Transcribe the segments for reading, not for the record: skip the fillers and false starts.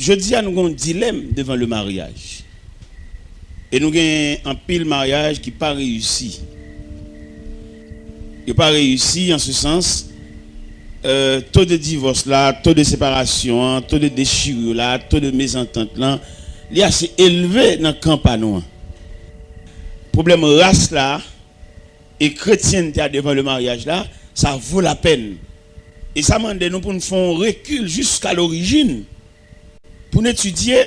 je dis à nous avons un dilemme devant le mariage. Et nous avons un pile mariage qui n'a pas réussi. Il n'a pas réussi en ce sens. Taux de divorce là, taux de séparation, taux de déchirure là, taux de mésentente là, il est assez élevé dans le campagne. Problème race là et chrétienté devant le mariage là, ça vaut la peine. Et ça m'a nous pour nous faire un recul jusqu'à l'origine pour étudier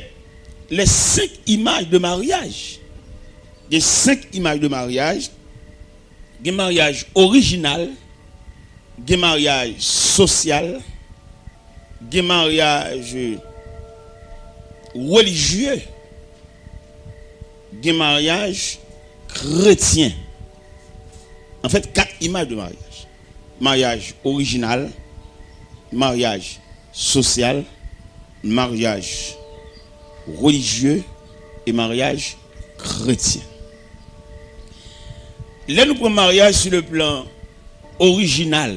les 5 images de mariage. Les 5 images de mariage, des mariages original, des mariages social, des mariages religieux, des mariages chrétiens. En fait, 4 images de mariage. Mariage original, mariage social, mariage religieux et mariage chrétien. Là, nous prenons mariage sur le plan original.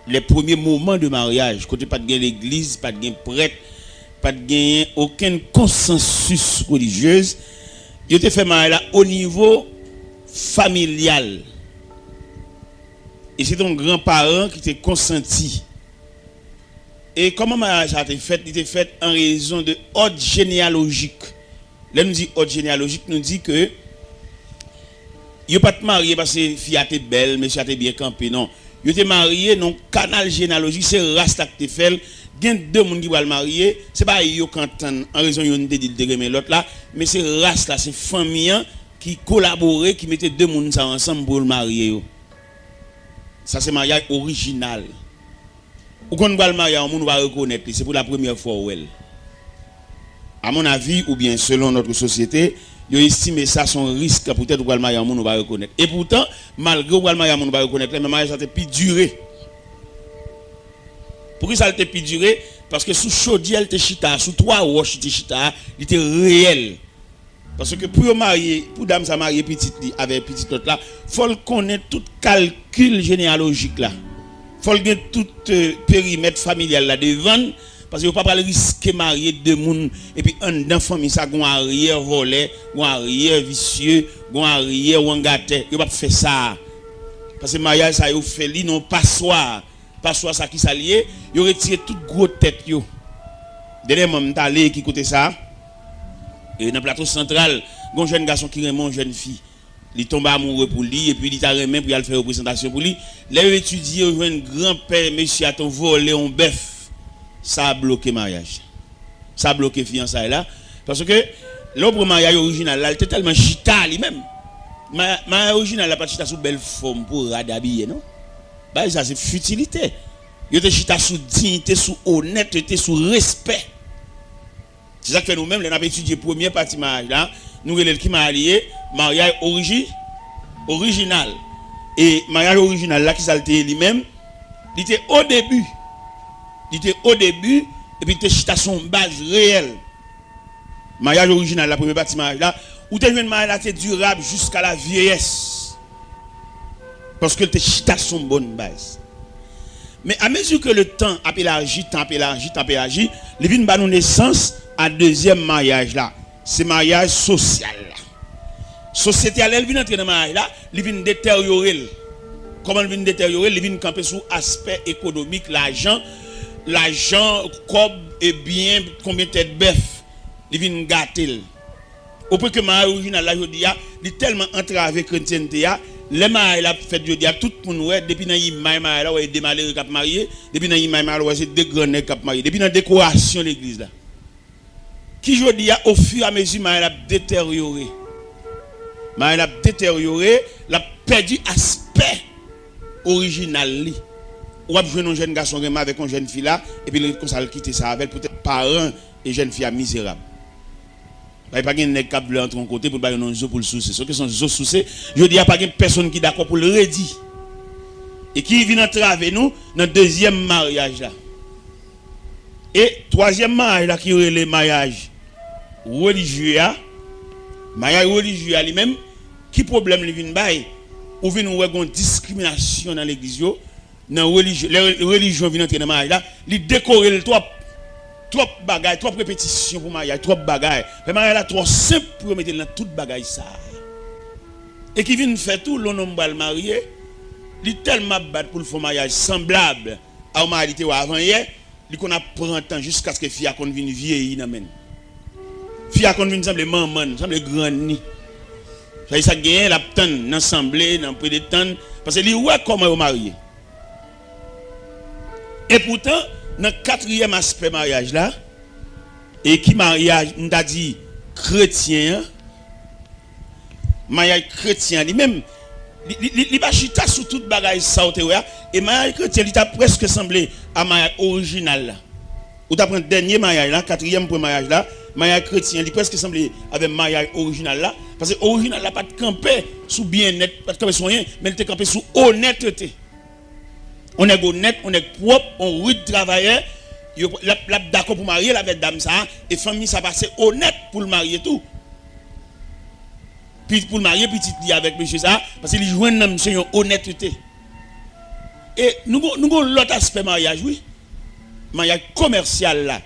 Les premiers moments de mariage, côté pas de l'église, pas de prêtre, pas de aucun consensus religieux, il était fait mariage au niveau familial. Et c'est ton grand-parent qui t'a consenti. Et comment le mariage a été fait? Il était fait en raison de ordre généalogique. Là, nous dit ordre généalogique, nous dit que il n'est pas marié parce que fille était belle, monsieur était bien campé. Non. Il était marié dans le canal généalogique, c'est Rasta qui te fait. Il y a 2 personnes qui vont le marier. Ce n'est pas eux qui en raison de de l'autre là, mais c'est Rasta, c'est famille qui collaborait, qui mettait 2 personnes ensemble pour le marier. Ça, c'est le mariage original. Ou quand on va le marier, on va reconnaître, c'est pour la première fois. À mon avis, ou bien selon notre société, ils estiment ça son risque pour peut-être le mariage, on va reconnaître. Et pourtant, malgré le mariage, on va reconnaître, le mariage a été plus duré. Pourquoi ça a été plus duré? Parce que sous chaudière, il était chita, sous 3 roches, il était chita, il était réel. Parce que pour marier, pour dame ça marier petite avec petite autre là, faut connaître tout calcul généalogique là. Faut connaître tout périmètre familial là devant parce que faut pas risquer marier 2 personnes et puis un dans famille ça gon arrière volé, gon arrière vicieux, gon arrière wangaté, il pas faire ça. Parce que mariage ça yo fait li non passoire ça qui s'allié, yo retire toute gros tête yo. Dernièrement m't'allé qui côté ça. Et dans le plateau central, un jeune garçon qui aime une jeune fille. Il tombe amoureux pour lui et puis il t'a remis pour aller faire une présentation pour lui. Là, il étudie, il un grand-père, monsieur, a ton volé un bœuf. Ça a bloqué le mariage. Ça a bloqué la fiançailles là. Parce que l'autre mariage original, là, il était tellement chita lui-même. Mariage original, là, pas chita sous belle forme pour radhabiller, non? Bah, ça, c'est futilité. Il était chita sous dignité, sous honnêteté, sous respect. C'est ça que nous-mêmes, nous avons étudié la première partie de mariage là. Nous avons qui marié, mariage original. Et mariage original là, qui s'alté lui-même, il était au début. Il était au début, et puis il était son base réelle. Mariage original, la première partie de mariage là, où tu as une mariage là, durable jusqu'à la vieillesse. Parce que tu as son bonne base. Mais à mesure que le temps a élargi, il vient de nous naissance à deuxième mariage là. C'est mariage social là. Société elle vient entrer dans le mariage là, il vient détériorer. Comment il vient détériorer? Il vient camper sous aspect économique, l'argent, cob et bien combien de têtes bœuf, il vient gâter. Au point que le mariage original là, il est tellement entravé chrétienté. Les mariages là fait de dire tout pour nous depuis dans y mariage là ouais des malheureux qui marié depuis dans y mariage là c'est des grands qui marié depuis dans décoration l'église là qui je dis au fur et à mesure mariage a détérioré l'a perdu aspect original li ou a jouer un jeune garçon avec une jeune fille là et puis il ça quitter ça avec peut-être parents et jeune fille misérable. Il n'y a pas de nèg qui veut entrer en côté pour bailler non zo pour le souci. Ce que sont zo souci, je dis il n'y a pas de personne qui est d'accord pour le redire. Et qui vient entraver nous dans le deuxième mariage là. Et troisième mariage là qui est le mariage religieux. Mariage religieux lui-même qui problème li vinn bail ou vinn ou une discrimination dans l'église yo dans religion, les religions viennent entrer dans mariage là, ils décorent le trop bagaille, trop répétition pour mariage, trop bagaille. Le mariage là trop simple pour mettre dans toute bagaille ça. Et qui viennent faire tout l'homme va le marier, il tellement battre pour le faire mariage semblable à un mariage ou avant hier, il qu'on a prend temps jusqu'à ce que fille qu'on vienne vieillir nan men. Fille qu'on vienne semble maman, semble grand ni. Ça gagne la tante dans assemblée, dans peu de temps parce que il ouais comment on marié. Et pourtant, dans le quatrième aspect mariage là, et qui mariage, on t'a dit chrétien, mariage chrétien lui-même, il va chita sur toute bagaille ça et mariage chrétien, il t'a presque semblé à mariage original là. Ou t'as pris le dernier mariage là, quatrième pour mariage là, mariage chrétien, il presque semblé avec mariage original là, parce que original là pas de camper sous bien-être, pas de camper sur rien, mais il te camper sous honnêteté. On est honnête, on est propre, on rude travailleur, la d'accord pour marier la dame ça, et famille ça passe honnête pour le marier tout. Puis pour le marier petit avec monsieur ça, parce qu'il joue un homme c'est une honnêteté. Et nous avons l'autre aspect mariage, oui. Mariage commercial là.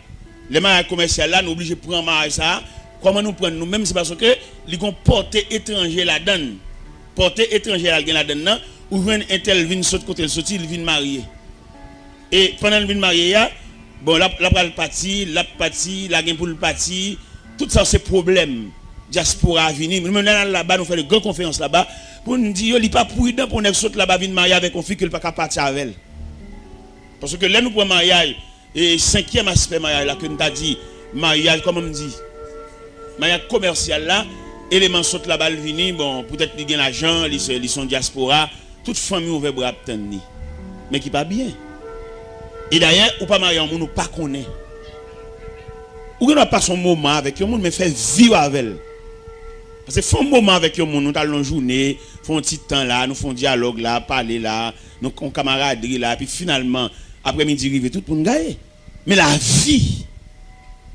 Le mariage commercial là, nous obligés de prendre mariage ça. Comment nous prendre nous-mêmes, c'est parce que les portée étranger la donne. Portée étranger la donne, ou un tel vient sauter côté sorti, il vient marier. Et pendant qu'il vient marier, bon, la partie, la gain pour le parti, tout ça c'est problème. Diaspora venir. Nous là-bas, nous faisons de grandes conférences là-bas pour nous dire il n'est pas prudent pour nous sauter là-bas venir marier avec une fille qui n'est pas capable de partir avec elle. Parce que là nous prenons mariage et cinquième aspect mariage là que nous t'a dit mariage comme on dit mariage commercial là élément saute là-bas venir bon peut-être il gagne l'argent ils sont diaspora toute famille ouvert bras tenir mais qui pas bien. Et d'ailleurs ou pas marier un monde ou pas connaît. Ou n'a pas son moment avec un monde mais fait vivre avec elle. Parce que font un moment avec un monde nous allons une journée, font un petit temps là, nous font dialogue là, parler là, nous camaraderie là puis finalement après-midi arrive tout pour nous gagner. Mais la vie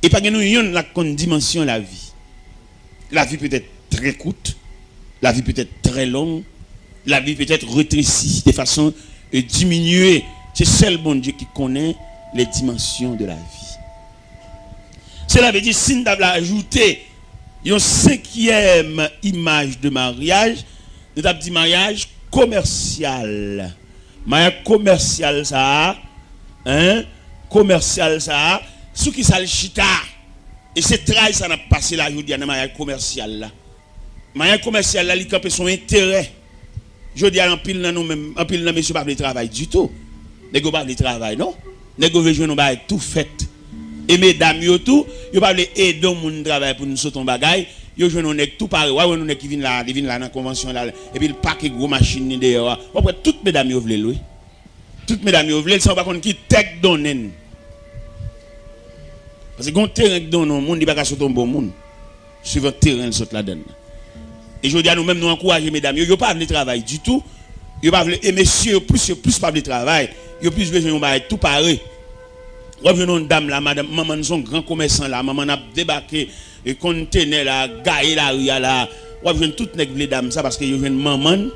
et pas que nous ayons la dimension la vie. La vie peut être très courte, la vie peut être très longue, la vie peut être rétrécie de façon diminuée. C'est seul bon Dieu qui connaît les dimensions de la vie. Cela veut dire si nous avons ajouté une cinquième image de mariage, nous avons dit mariage commercial. Mariage commercial ça, hein? Commercial ça, ce qui ça le chita. Et c'est très ça n'a passé là aujourd'hui dans mariage commercial là. Mariage commercial là, il campe son intérêt. Je dis à en pile dans nous même, en pile dans monsieur pas de travail du tout. Nego pas de travail non. Nego veut jouer nous ba tout fait. Et mesdames yo tout, yo pas aider moun travail pour nous sauter un bagaille, yo joue nous nek tout pareil. Ouais nous qui viennent là dans la convention là et puis il pack gros machine dehors. Après toutes mesdames yo veulent oui. Toutes mesdames yo veulent sans pas qu'on qui tech donnen. Parce que gon terrain donnon monde il pas sauter un bon monde. Suivant terrain saute la donne. Et je dis à nous même nous encourager mesdames yo pas venir travail du tout. Yo pas et messieurs plus pas de travail, yo plus besoin on va tout pareil. Revenons une dame là, madame, maman nous sommes grand commerçant là, maman a débarqué et conteneur là, gaé la rue là. Revenons toutes les dames ça parce que yo une maman,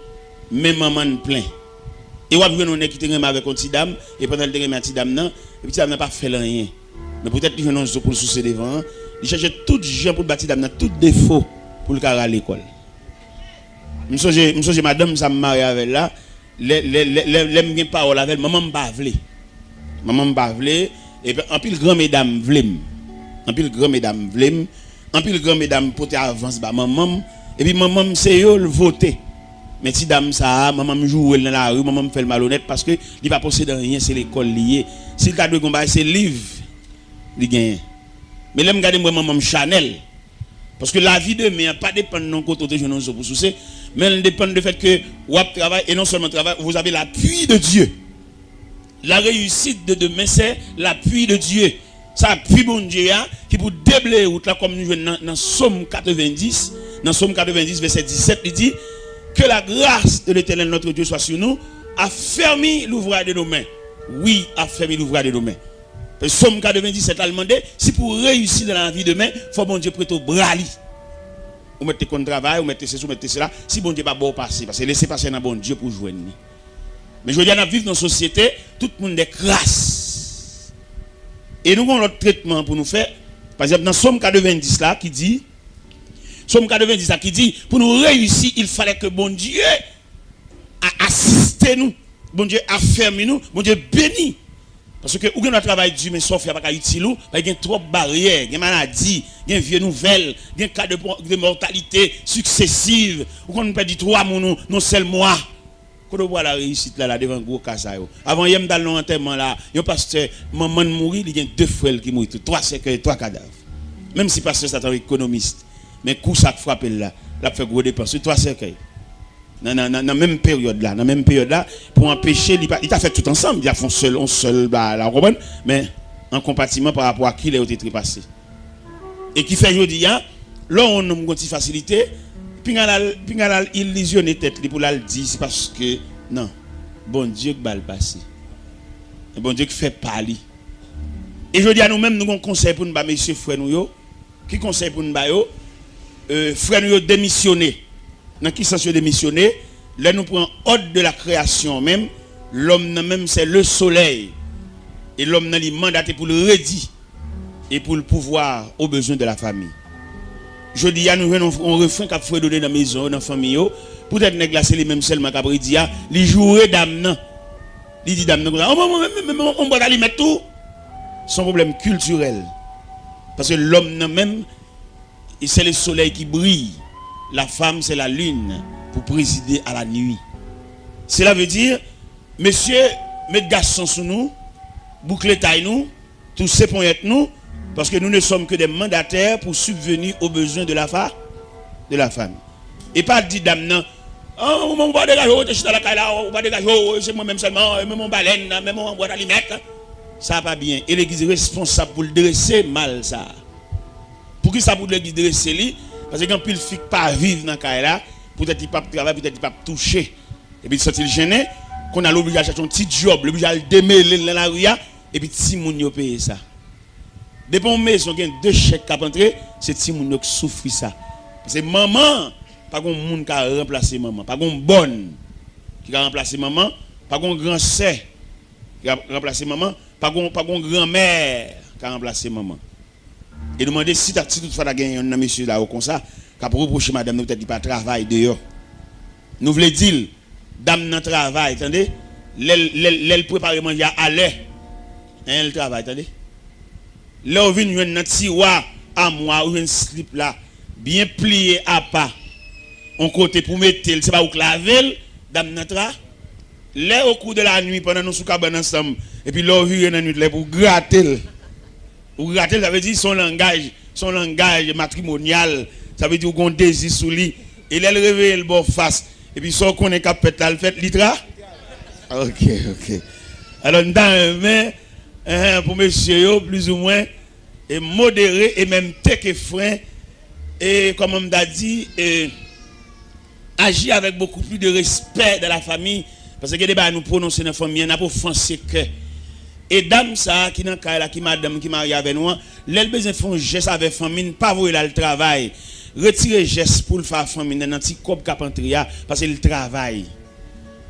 mais maman plein. Et revenons on qui te avec une petite dame et pendant le dernier petite dame non, et petite dame n'a pas fait rien. Mais peut-être qu'ils viennent pour soucier devant, ils cherchent tout gens pour bâtir dame tout défaut pour le carrer à l'école. Monsieur madame ça me marie avec là, les parole avec maman m'bavle. Maman m'bavle. Et puis, en pile grand mesdames vlem. En pile grand mesdames vlem. En pile grand mesdames porter avance ba maman. Et puis maman c'est yo le voter. Mais si dame ça, maman me joue dans la rue, maman me fait le malhonnête parce que il pas posséder rien, c'est l'école liée. Si le de combat c'est livre, il gagne. Mais là me garder moi maman Chanel. Parce que la vie de demain pas dépend de non côté de nous pour soucier, mais elle dépend du fait que vous travaillez et non seulement travail, vous avez l'appui de Dieu. La réussite de demain, c'est l'appui de Dieu. Ça appuie bon Dieu qui pour déblayer route là comme nous jouons dans Somme 90, dans Somme 90 verset 17, il dit que la grâce de l'Éternel notre Dieu soit sur nous, a fermé l'ouvrage de nos mains. Oui, a fermé l'ouvrage de nos mains. Somme 97 a demandé si pour réussir dans la vie de demain, il faut bon Dieu prêter au bras. Vous mettez contre travail, vous mettez ceci, vous mettez cela. Si bon Dieu pas bon passer parce que laissez passer dans bon Dieu pour joindre. Mais je dis, on vivre dans une société, tout le monde est crasse. Et nous avons notre traitement pour nous faire. Par exemple, dans Somme 90 là, qui dit, Somme 90 là, qui dit, pour nous réussir, il fallait que bon Dieu assiste nous, bon Dieu affermi nous, bon Dieu bénit. Parce que ou notre travail dur, mais sauf qu'il n'y a pas utile, il y a trop de barrières, il y a maladies, il y a vieux nouvelles, il y a cas de mortalité successive, ou qu'on perd 3 mois, non seul mois. Quand on voit la réussite là, devant un gros cas, avant hier dans l'enterrement là, un pasteur, maman mourir, il y a 2 frères qui mourent, 3 cercueils, 3 cadavres. Même si pasteur c'est un économiste, mais coup ça frappe là, il a fait gros dépenses, 3 cercueils. Dans la même période là, pour empêcher, il t'a fait tout ensemble, il a fait un seul, la Romaine, mais en compartiment par rapport à qui il a été trépassé. Et qui fait aujourd'hui, là on a une facilité, puis il a illusionné tête pour la dire, c'est parce que, non, bon Dieu qui va le passer. Bon Dieu qui fait parler. Et je dis à nous-mêmes, nous avons un conseil pour nous, messieurs, frères nous, qui conseille pour nous, frères nous démissionner. Dans qui sens démissionner, là nous prenons ordre de la création même, l'homme même c'est le soleil. Et l'homme n'a mandaté pour le redire et pour le pouvoir aux besoins de la famille. Je dis à nous on refrain qu'a fait donner dans la maison, dans la famille, peut-être néglacer les mêmes seulement qu'a dit, les jouer d'âme. Il dit d'âme, on va aller mettre tout. Son problème culturel. Parce que l'homme même, c'est le soleil qui brille. La femme, c'est la lune pour présider à la nuit. Cela veut dire, messieurs, mettez garçons sous nous, bouclez taille nous, tous ces points nous, parce que nous ne sommes que des mandataires pour subvenir aux besoins de la femme. Et pas dire dame non, oh, on va dégager, on va dégager, c'est moi-même seulement, même mon baleine, même mon boîte à limette. Ça va pas bien. Et l'église est responsable pour le dresser mal ça. Pour qui ça pour l'église dresser lui? Parce que quand il ne fait pas vivre dans ce là, peut-être qu'il ne peut pas travailler, peut-être qu'il ne peut pas toucher. Et puis il est gêné, qu'on a l'obligation de faire un petit job, l'obligation de démêler dans la rue, et puis si moun yo paye ça. Depuis une maison, il y a 2 chèques qui rentrent, c'est si moun yo qui souffre ça. Parce que maman, pas un monde qui a remplacé maman, pas une bonne qui a remplacé maman, pas un grand sœur qui a remplacé maman, pas un grand-mère qui a remplacé maman. Et demander si toutefois tu as gagné un monsieur là comme ça, qui a reproché madame, nous peut-être pas travail dehors. Nous voulons dire, dame dans travail, attendez, l'elle prépare manger à l'air. Elle travaille, attendez. Là, on vient un tiroir à moi, ou un slip là, bien plié à pas. On côté pour mettre, c'est pas où claver, dame dans travail. Là, au cours de la nuit, pendant nous sous cabane ensemble, et puis là, on vient une nuit là pour gratter. Ou gratter, ça veut dire son langage matrimonial, ça veut dire qu'on désire sous lui. Et là, elle réveille le bon face. Et puis, son qu'on est capable de le faire, litra. Ok. Alors, dans pour monsieur, plus ou moins, et modéré, et même tech et frein, et comme on m'a dit, agir avec beaucoup plus de respect dans la famille, parce que les débats nous prononcer dans la famille, on a pour foncer que. Et dame ça qui dans cas qui madame qui marie avec nous, l'elle besoin font geste avec famille, pas voyer là le travail. Retirer geste pour le faire famille dans petit cop capentria parce que le travail.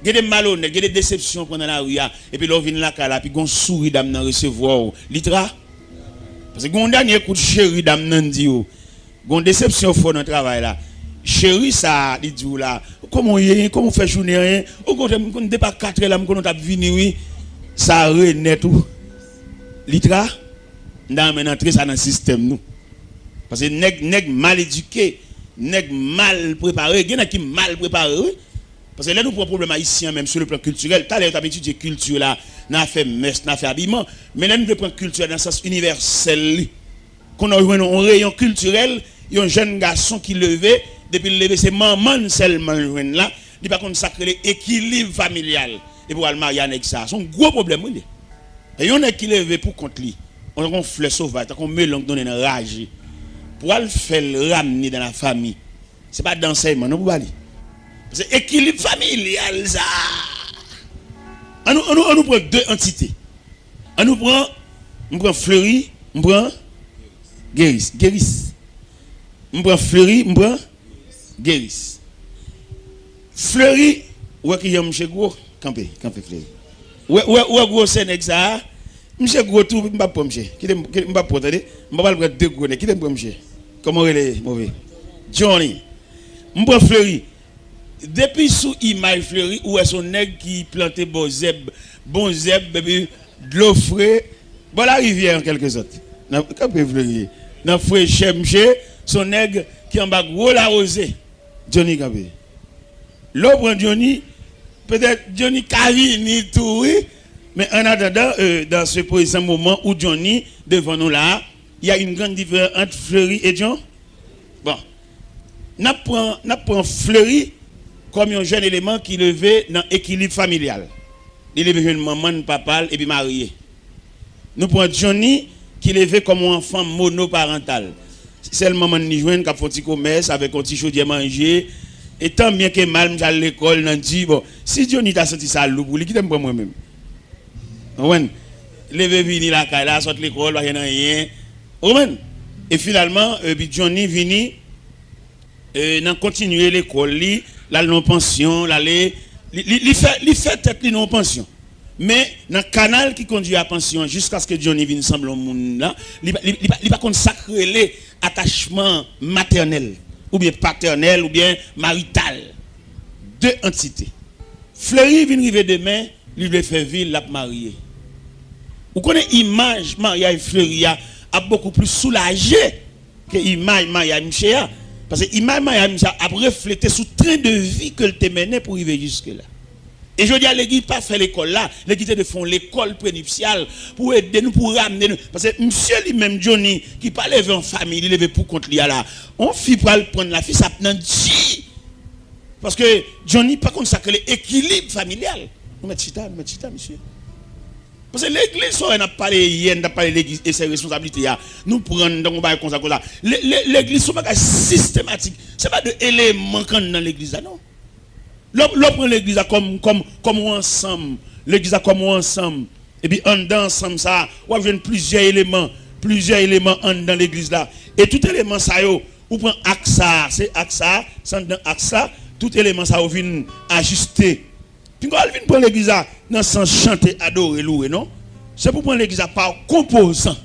Il y a des malhonnêtes, il y a des déceptions pendant la rue et puis là vient là là puis gon sourit dame dans recevoir litra. Parce que gon dernier coup de chéri dame nan dit yo. Gon déception fort dans travail là. Chéri ça dit là, comment fait journée rien? Au côté on dépasse 4 là on t'a venir oui. Ça renaît tout. Litra, dans entrer ça dans le système nous. Parce que nèg mal éduqué, nèg mal préparé, il y en a qui mal préparé. Parce que là nous prenons problème haïtien même sur le plan culturel. Tu as étudié culture là, n'a fait messe, n'a fait habillement, mais là nous devons prendre culture dans le sens universel. Qu'on a un rayon culturel, il y a un jeune garçon qui levé, depuis le lever c'est maman seulement là, il pas consacrer l'équilibre familial. Et pour aller marier avec ça, c'est un gros problème. Et il y en a qui lève pour contre lui. On a un fleur sauvage, on mélange dans une rage. Pour aller faire le ramener dans la famille, ce n'est pas d'enseignement, non, pour aller. C'est équilibre familial, ça. On nous prend 2 entités. On nous prend Fleury, on prend Guéris. On prend Fleury, on prend Guéris. Fleury, ou qui est M. Gros. Campé Fleury. Ouais gros Sénègue ça. Monsieur gros tout m'pa pour monsieur. Qui m'pa pour attendez, m'pa pas le deux gros qui t'aime pour monsieur. Comment il est mauvais. Johnny. M'pa Fleury. Depuis sous image Fleury où est son nègre qui plantait bon zeb de l'eau frais. Bon la rivière en quelque sorte. Dans Campé Fleury. Dans frère Chemche son nègre qui en bas gros la rosée. Johnny Campé. L'eau prend Johnny peut-être Johnny Cavini tout oui. Mais en attendant, dans ce présent moment où Johnny, devant nous là, il y a une grande différence entre Fleury et John. Bon, nous prenons Fleury comme un jeune élément qui levait dans l'équilibre familial. Il levait une maman, papa et puis marié. Nous prenons Johnny qui levait comme un enfant monoparental. C'est le maman qui joue, qui a fait un petit commerce avec un petit chaudier manger. Et tant bien que mal, je à l'école, on dit, bon, si Johnny t'a senti ça, il quitte moi-même. Ouais. Les bébés la là sortent l'école, pas rien. Ouais. Et finalement Johnny vini n'a continuer l'école li, la non pension, l'aller il fait tête li non pension. Mais dans canal qui conduit à pension jusqu'à ce que Johnny vienne semble au monde là, il pas consacrer les attachements maternels ou bien paternels ou bien marital. Deux entités. Fleury vient arriver demain, lui veut faire ville la marier. Vous connaissez l'image Maria Fleury a beaucoup plus soulagé que l'image Maria Mchea. Parce que l'image Maria Mchea a reflété sur le train de vie que te menait pour arriver jusque-là. Et je dis à l'église, pas faire l'école là, l'église de font l'école prénuptiale pour aider nous, pour ramener nous. Parce que monsieur lui-même, Johnny, qui pas levé en famille, il levé pour contre lui là. On fit pour prendre la fille, ça prend dit. Parce que Johnny, pas consacré l'équilibre familial. Nous mettons chita, monsieur. Parce que l'église, on a parlé hier, on a parlé de l'église et ses responsabilités. Nous prenons donc comme ça. L'église, c'est pas systématique. Ce n'est pas de éléments dans l'église, non. L'on prend l'église comme ensemble. L'église comme ensemble. Et puis, en dans ensemble, ça, on a plusieurs éléments dans l'église là. Et tout élément, ça, on prend AXA, c'est AXA, c'est dans AXA, tout élément, ça, on vient ajuster. Puis quand on vient prendre l'église dans le sens chanter, adorer, louer, non? C'est pour prendre l'église par composant.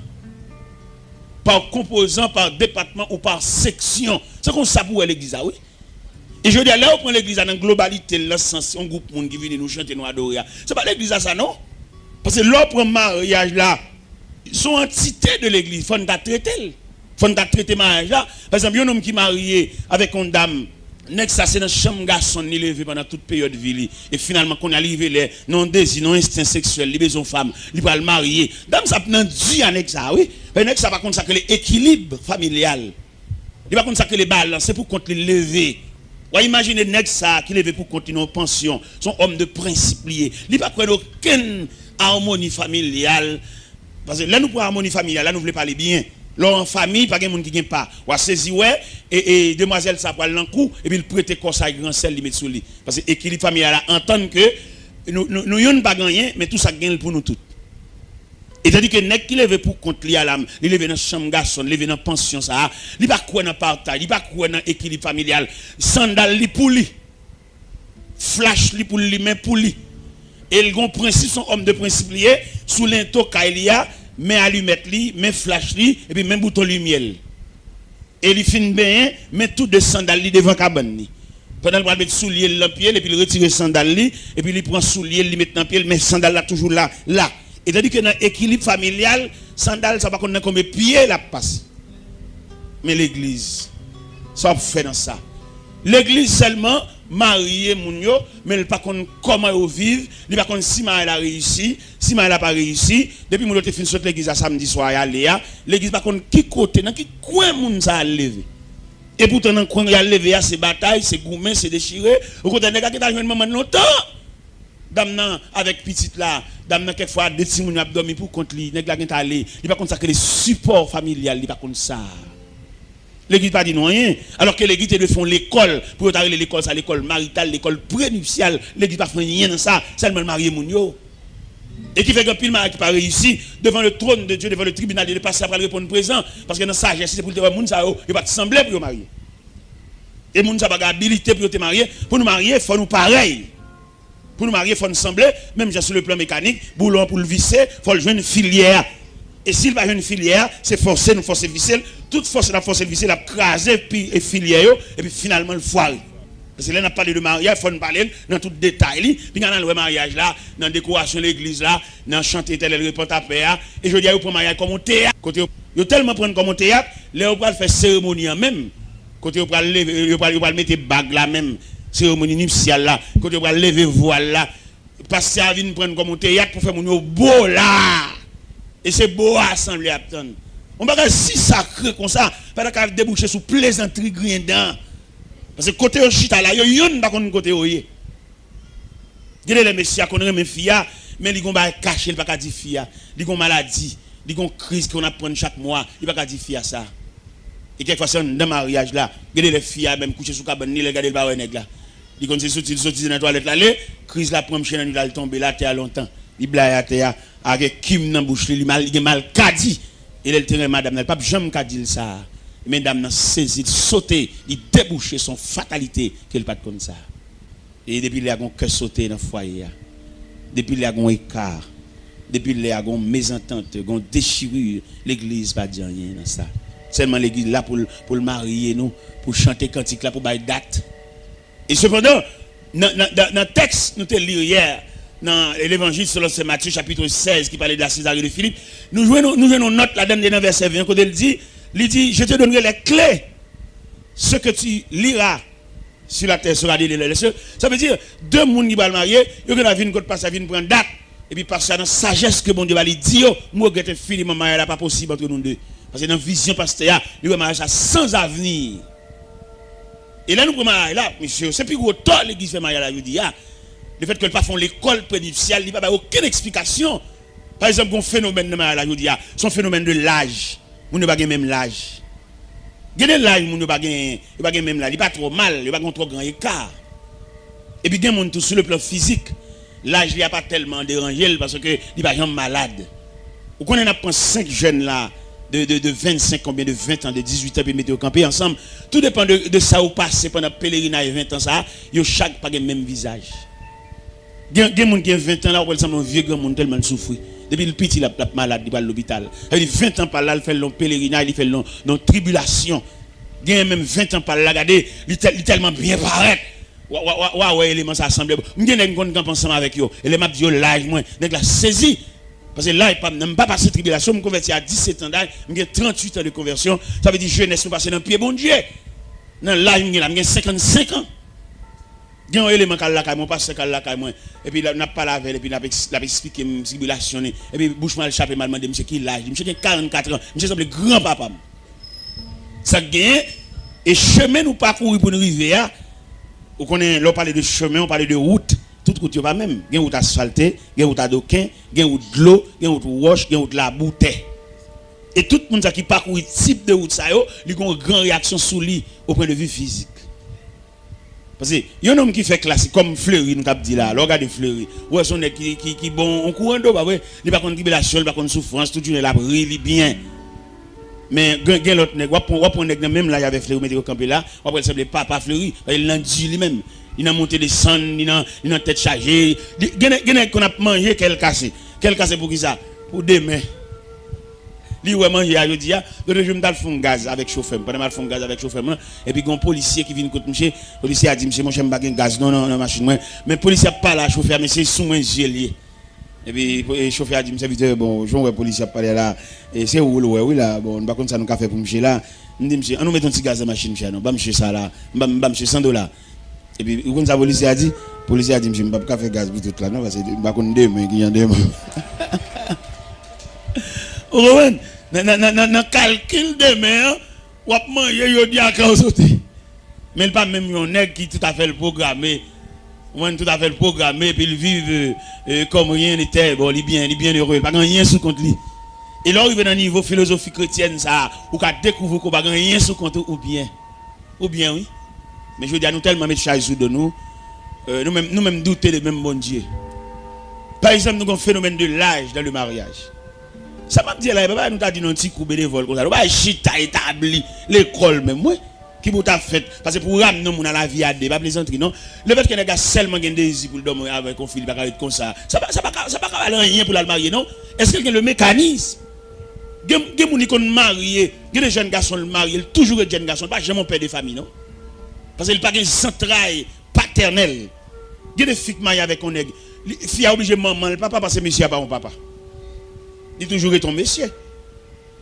Par composant, par département ou par section. C'est comme ça pour l'église, oui. Et je dis, là, on prend l'église dans la globalité, dans le sens, un groupe de monde qui vient nous chanter, nous adorer. C'est pas l'église ça, non? Parce que là, pour le mariage là, son entité de l'église, il faut traiter. Il faut traiter le mariage là. Par exemple, un homme qui est marié avec une dame. Next, ça c'est dans chambre garçon ni levé pendant toute période de vie et finalement qu'on arrive les non désir non instinct sexuel les besoins femmes il va le marier dame ça prend Dieu avec ça oui mais next ça va consacrer l'équilibre familial il va consacrer les balances c'est pour compter les lever ou imaginez next ça qui levé pour continuer en pension son homme de principe lié il va prendre aucune harmonie familiale parce que là nous pour harmonie familiale là nous voulons parler bien. Là en famille, pas de monde qui gagne pas. Ou a saisi ouais et demoiselle ça prend l'encou et puis il prête corps ça grand sel li mettre sur lui parce que équilibre familial là entendre que nous yon pas gagner mais tout ça gagne pour nous tous. Et tandis que nèg qui lève pour compte li à l'âme, il lève dans chambre garçon, il lève dans pension ça, il pas quoi dans partage, il pas quoi dans équilibre familial, sandal li pour lui. Flash li pour lui mais pour lui. Et le grand principe son homme de principe lié sous l'into kailia mais allumette li, mais flash li, et puis même bouton lumière. Et il fin bien, mais tout de sandales li devant cabane li. Pendant qu'il mettre soulier dans pied, et puis il retire sandales li, et puis il prend soulier, il met dans pied, mais sandales là toujours là. Et tandis que dans l'équilibre familial, sandales ça va connaître combien de pieds la passe. Mais l'église, ça fait dans ça. L'église seulement marié mounio mais il pas comment ils vivent il pas si elle a réussi si elle a pas réussi depuis mon autre fin sur l'église à samedi soir aller l'église pas qui côté dans qui coin moun ça lever et pourtant dans coin il a levé c'est bataille c'est gourmet c'est déchiré au côté nèg qui t'a joué maman longtemps dame avec petite là dame quelquefois des petits moun a dormi pour contre lui nèg la qui t'a aller il pas consacrer les supports familial il pas comme ça. L'église pas dit non rien. Alors que l'église de font l'école pour arriver l'école ça l'école maritale, l'école prénuptiale, l'église pas fait rien dans ça, seulement marier moun yo. Et qui fait que pile mari qui pas réussi devant le trône de Dieu, devant le tribunal de passer après répondre présent parce que dans sagesse c'est pour te voir moun ça il pas sembler pour marier. Et moun ça pas habilité pour te marier, pour nous marier, faut nous pareil. Pour nous marier, il faut nous sembler, même sur le plan mécanique, boulon pour le visser, il faut le jouer une filière. Et s'il va une filière, c'est forcer, nous forcer visser. Toute force la force visser, la craser, puis filière, et puis finalement le foire. Parce que là, on a parlé de mariage, il faut nous parler dans tout détail. Puis dans le mariage là, dans la décoration de l'église là, dans chanter tel le répond à père. Et je dis, vous prenez mariage comme un théâtre. Côté, vous tellement prendre comme un théâtre, là, vous pouvez faire cérémonie en même. Côté, vous pouvez mettre bague là même, cérémonie nuptiale là. Côté, vous pouvez lever voile là. Parce que vient prendre comme un théâtre pour faire mon beau là. Et c'est beau à assembler à attendre. On va faire si sacré comme ça, pas qu'à déboucher sous plaisanterie grindant. Parce que côté au chita là, il y a pas qu'on côté oye. Gade les messieurs qu'on remet fia, mais ils vont pas cacher, il pas dire fia. Ils ont maladie, ils ont crise qu'on apprend chaque mois, il pas dire fia ça. Et quelquefois c'est dans mariage là, gade les filles même coucher sous cabane, ni les garder pas nèg là. Ils ont sorti dans la toilette là, crise la prend chez il tomber là terre longtemps. Il blaye à terre avec kim dans bouche, il mal kadi. Et le terrain madame, elle pas jamais kadi ça. Mesdames n'a saisi, sauté, il débouché son fatalité qu'elle pas comme ça. Et depuis les a gon cœur sauté dans le foyer. Depuis les a gon écart. Depuis les a gon mésentente, gon déchirure, l'église pas dire rien dans ça. Seulement l'église là pour le marier nous, pour chanter cantique là pour bailler date. Et cependant dans le texte nous te lire hier dans l'évangile selon Saint Matthieu chapitre 16 qui parlait de la Césarée de Philippe, nous jouons note là-dedans dans verset 20 quand il dit, je te donnerai les clés. Ce que tu liras sur la terre sera délié les cieux. Ça veut dire, deux personnes qui vont marier, ils vont venir quand passer à prendre date. Et puis passer dans la sagesse que bon Dieu va lui dire, moi je suis fini, mon mariage n'est pas possible entre nous deux. Parce que dans la vision pasteur, le mariage sans avenir. Et là nous prenons mariage là, monsieur, c'est plus gros tort l'église fait mariage là, je dis, le fait que ne pas font l'école prénuptiale, il n'y a pas aucune explication. Par exemple, un phénomène de mariage là, je dis, c'est un phénomène de l'âge. Vous n'avez pas même l'âge. Gardez l'âge, vous n'avez pas même l'âge. Il n'est pas trop mal, il n'est pas trop grand écart. Et puis, il y a tout sur le plan physique. L'âge n'est pas tellement dérangé parce qu'il n'est pas jamais malade. Vous connaissez, on a 5 jeunes là, de 25, combien de 20 ans, de 18 ans, puis mettez au camper ensemble. Tout dépend de ça ou passé pendant le pèlerinage 20 ans, ça, ils n'ont chaque pas le même visage. Il y a des gens qui ont 20 ans là, où un vieux grand monde tellement souffre. Depuis le petit, il a malade, il va à l'hôpital. Il a 20 ans par là, il fait long pèlerinage, il fait long tribulation. Il y a même 20 ans par là, regardez, il est tellement bien paraît. Ouais, éléments s'assembler. Je suis un ensemble avec eux. Et les maps disent, l'âge, moi, je l'ai saisi. Parce que là, il n'a pas passé tribulation. Je me convertis à 17 ans d'âge, j'ai 38 ans de conversion. Ça veut dire jeunesse, nous passons dans le pied, bon Dieu. Dans l'âge, j'ai 55 ans. Il y a un élément qui est là, mon pasteur qui est là, et puis il n'a pas lavé, et puis il a expliqué ma tribulation, et puis bouche mal chapé, m'a demandé, monsieur, qui l'âge? Monsieur, 44 ans, monsieur, semble grand-papa. Ça gagne, et chemin nous parcourir pour nous arriver, on parle de chemin, on parle de route, toute route, il n'y a pas même. Il y a une route asphaltée, il y a une route à doquin, il y a une route de l'eau, il y a une route de roche, il y a une route de la bouteille. Et tout le monde qui parcourt ce type de route, il y a une grande réaction sur lui au point de vue physique. Parce que il y a un homme qui fait classique comme Fleury, nous t'avons dit là, regardez Fleury. Ouais, son nez qui bon, on courant d'eau, bah ouais, il pas contre tribulation, il pas contre souffrance, tout une la brille bien. Mais il l'autre nèg, on prend nèg même là, il y avait Fleury, mettez au campé là, après il semble papa Fleury, il l'a dit lui-même. Il a monté des sangs, il a tête chargée. Il y a qu'on a mangé quel cassé pour qui ça? Pour demain. Li ouais manger a jodi a, je me dal fond gaz avec chauffeur, pendant mal fond gaz avec chauffeur et puis un policier qui vient côté monsieur, policier a dit monsieur mon j'aime pas gaz non machine moi, mais policier pas là chauffeur mais c'est sous moi gelé. Et puis chauffeur a dit monsieur vite bon, je vois policier parler là et c'est où oui là bon pas comme ça nous café pour monsieur là, me dit monsieur on nous met un petit gaz dans machine monsieur non, pas monsieur ça là, pas monsieur $100. Et puis comme ça policier a dit monsieur pas café gaz pour tout là non parce que pas qu'on demain qui y a demain. Dans calcul de mer, ou à manger, il dit à sauter. Mais il pas même un nègre qui tout à fait le programmé. Tout à fait le programmé, puis il vit comme rien n'était. Bon, il est bien heureux, il n'a pas rien sous compte lui. Et là, il est dans le niveau philosophie chrétienne, ça, ou qu'à découvrir qu'on n'a rien sous compte ou bien. Ou bien, oui. Mais je veux dire, nous tellement mettre charge sur de nous, nous-mêmes douter de même bon Dieu. Par exemple, nous avons un phénomène de l'âge dans le mariage. Ça m'a dit là, nous t'a dit un petit coup bénévole comme ça. Nous pas chita établi l'école même moi. qui vous t'a fait parce que pour ramener mon à la vie à des pas plaisanterie non. Le fait que les gars seulement gagne désir pour dormir avec un fil pas être comme ça. Ça pas rien pour la marier non. Est-ce qu'il y a le mécanisme? Gen moun qui marié, gen des jeunes garçons mariés, toujours des jeunes garçons, pas jamais un père de famille non. Parce qu'il pas une centrale paternelle. Gen des filles mariées avec un nègre. Fille a obligé maman, le papa parce que monsieur pas mon papa. Il toujours est ton monsieur.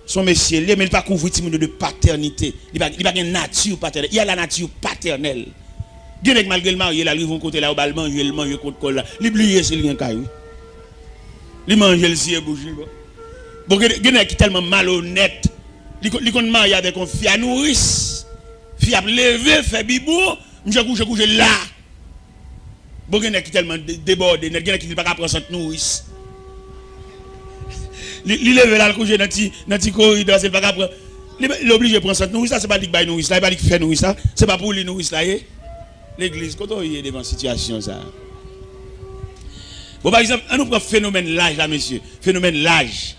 Son monsieur, mais il ne pas couvrir de paternité. Il n'a pas une nature paternelle. Il y a la nature paternelle. Gen nèg malgré le marié, là, ils vont côté là au bal manger, le manger contre col là. Il oublié c'est rien caillou. Il mange le ciel bougie. Bon, il y a qui tellement malhonnête. Il qu'on marié avec un fille à nourrice. Fille à lever, fait bibou, je couche là. Bon, il y a qui tellement débordé, il y a qui ne pas prendre cette nourrice. Il lève là, le couche dans petit corridor, c'est pas prendre. Il est obligé de prendre cette nourrice, ça c'est pas dit que nourrice là, il pas dit que faire nourrice là, c'est pas pour les nourrice là. L'église, quand on est devant situation ça. Bon, par exemple, on nous prend phénomène l'âge là, monsieur. Phénomène l'âge.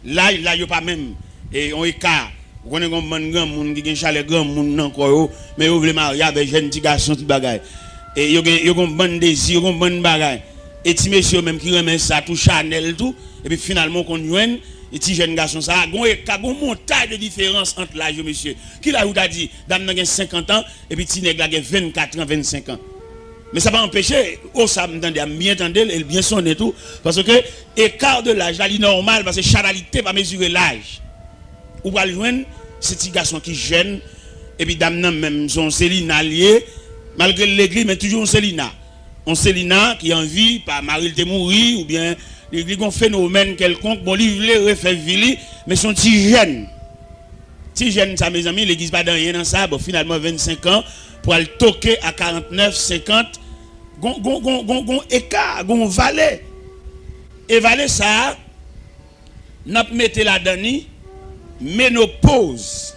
L'âge, là, il n'y a pas même. Et on écart. Vous connaissez un grand monde qui a un chalet grand monde encore, mais vous voulez marier avec un jeune petit garçon, tout bagaille. Et il y a un bon désir, il y a un bon bagaille. Et petit monsieur même qui remet ça, tout Chanel, tout. Et puis finalement, on joue, et petit jeune garçon, ça a un montage de différence entre l'âge, monsieur. Qui l'a dit, dame a 50 ans, et puis petit nègre a 24 ans, 25 ans. Mais ça va empêcher, ça me donne bien entendre, et bien sonner tout. Parce que écart de l'âge, là, il est normal, parce que charalité va mesurer l'âge. Ou va le joindre, c'est petit garçon qui gêne, et puis dame même son Célina lié, malgré l'église, mais toujours un Célina. Un Célina qui a envie, par Marie de mourir, ou bien l'église a un phénomène quelconque, bon, il voulait refaire vili, mais son petit jeune. Petit jeune, ça, mes amis, l'église pas dans rien dans ça, bon, finalement 25 ans, pour aller toquer à 49, 50, gon écart, gon valet. Et valet ça, n'a pas mis la dani ménopause.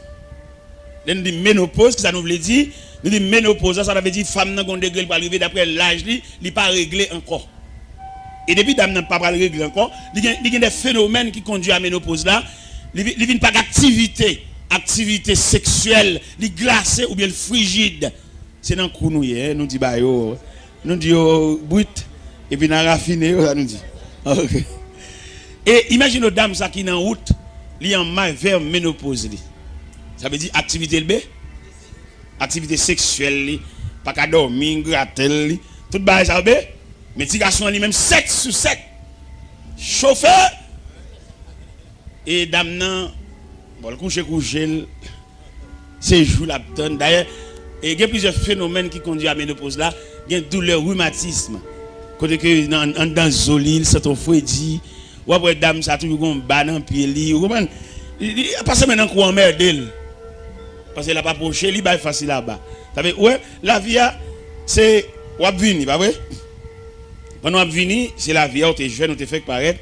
On dit ménopause, ça nous veut dire, nous dit ménopause, ça veut dire femme n'a pas degré pour arriver d'après l'âge, il pas réglé encore. Et depuis dame n'a pas réglé encore, il y a des phénomènes qui conduisent à la ménopause là, il vient pas d'activité sexuelle, il glacé ou bien frigide. C'est dans le coup nous dit bah yo, nous dit brut et puis nous raffiné ça nous dit. OK. Et imagine nos dames ça qui dans route, li en mal vers ménopause li. Ça veut dire activité le activité sexuelle, pas qu'à dormir, gratter, tout bail ça be. Mais petit garçon lui même 7 sur 7. Chauffeur et dame nan bon coucher c'est jour la donne d'ailleurs et il y a plusieurs phénomènes qui conduisent à la ménopause là, il y a douleur rhumatisme. Côté que dans zolil, c'est ton fouedi, ou après dame ça toujours gon ba dans pied li, vous comprenez? Il passe maintenant quoi en merde parce qu'il a pas poché, il est facile là-bas. Ça veut ouais, la vie c'est ou venir, pas vrai? Pendant ou venir, c'est la vie, on est jeune, on te fait paraître.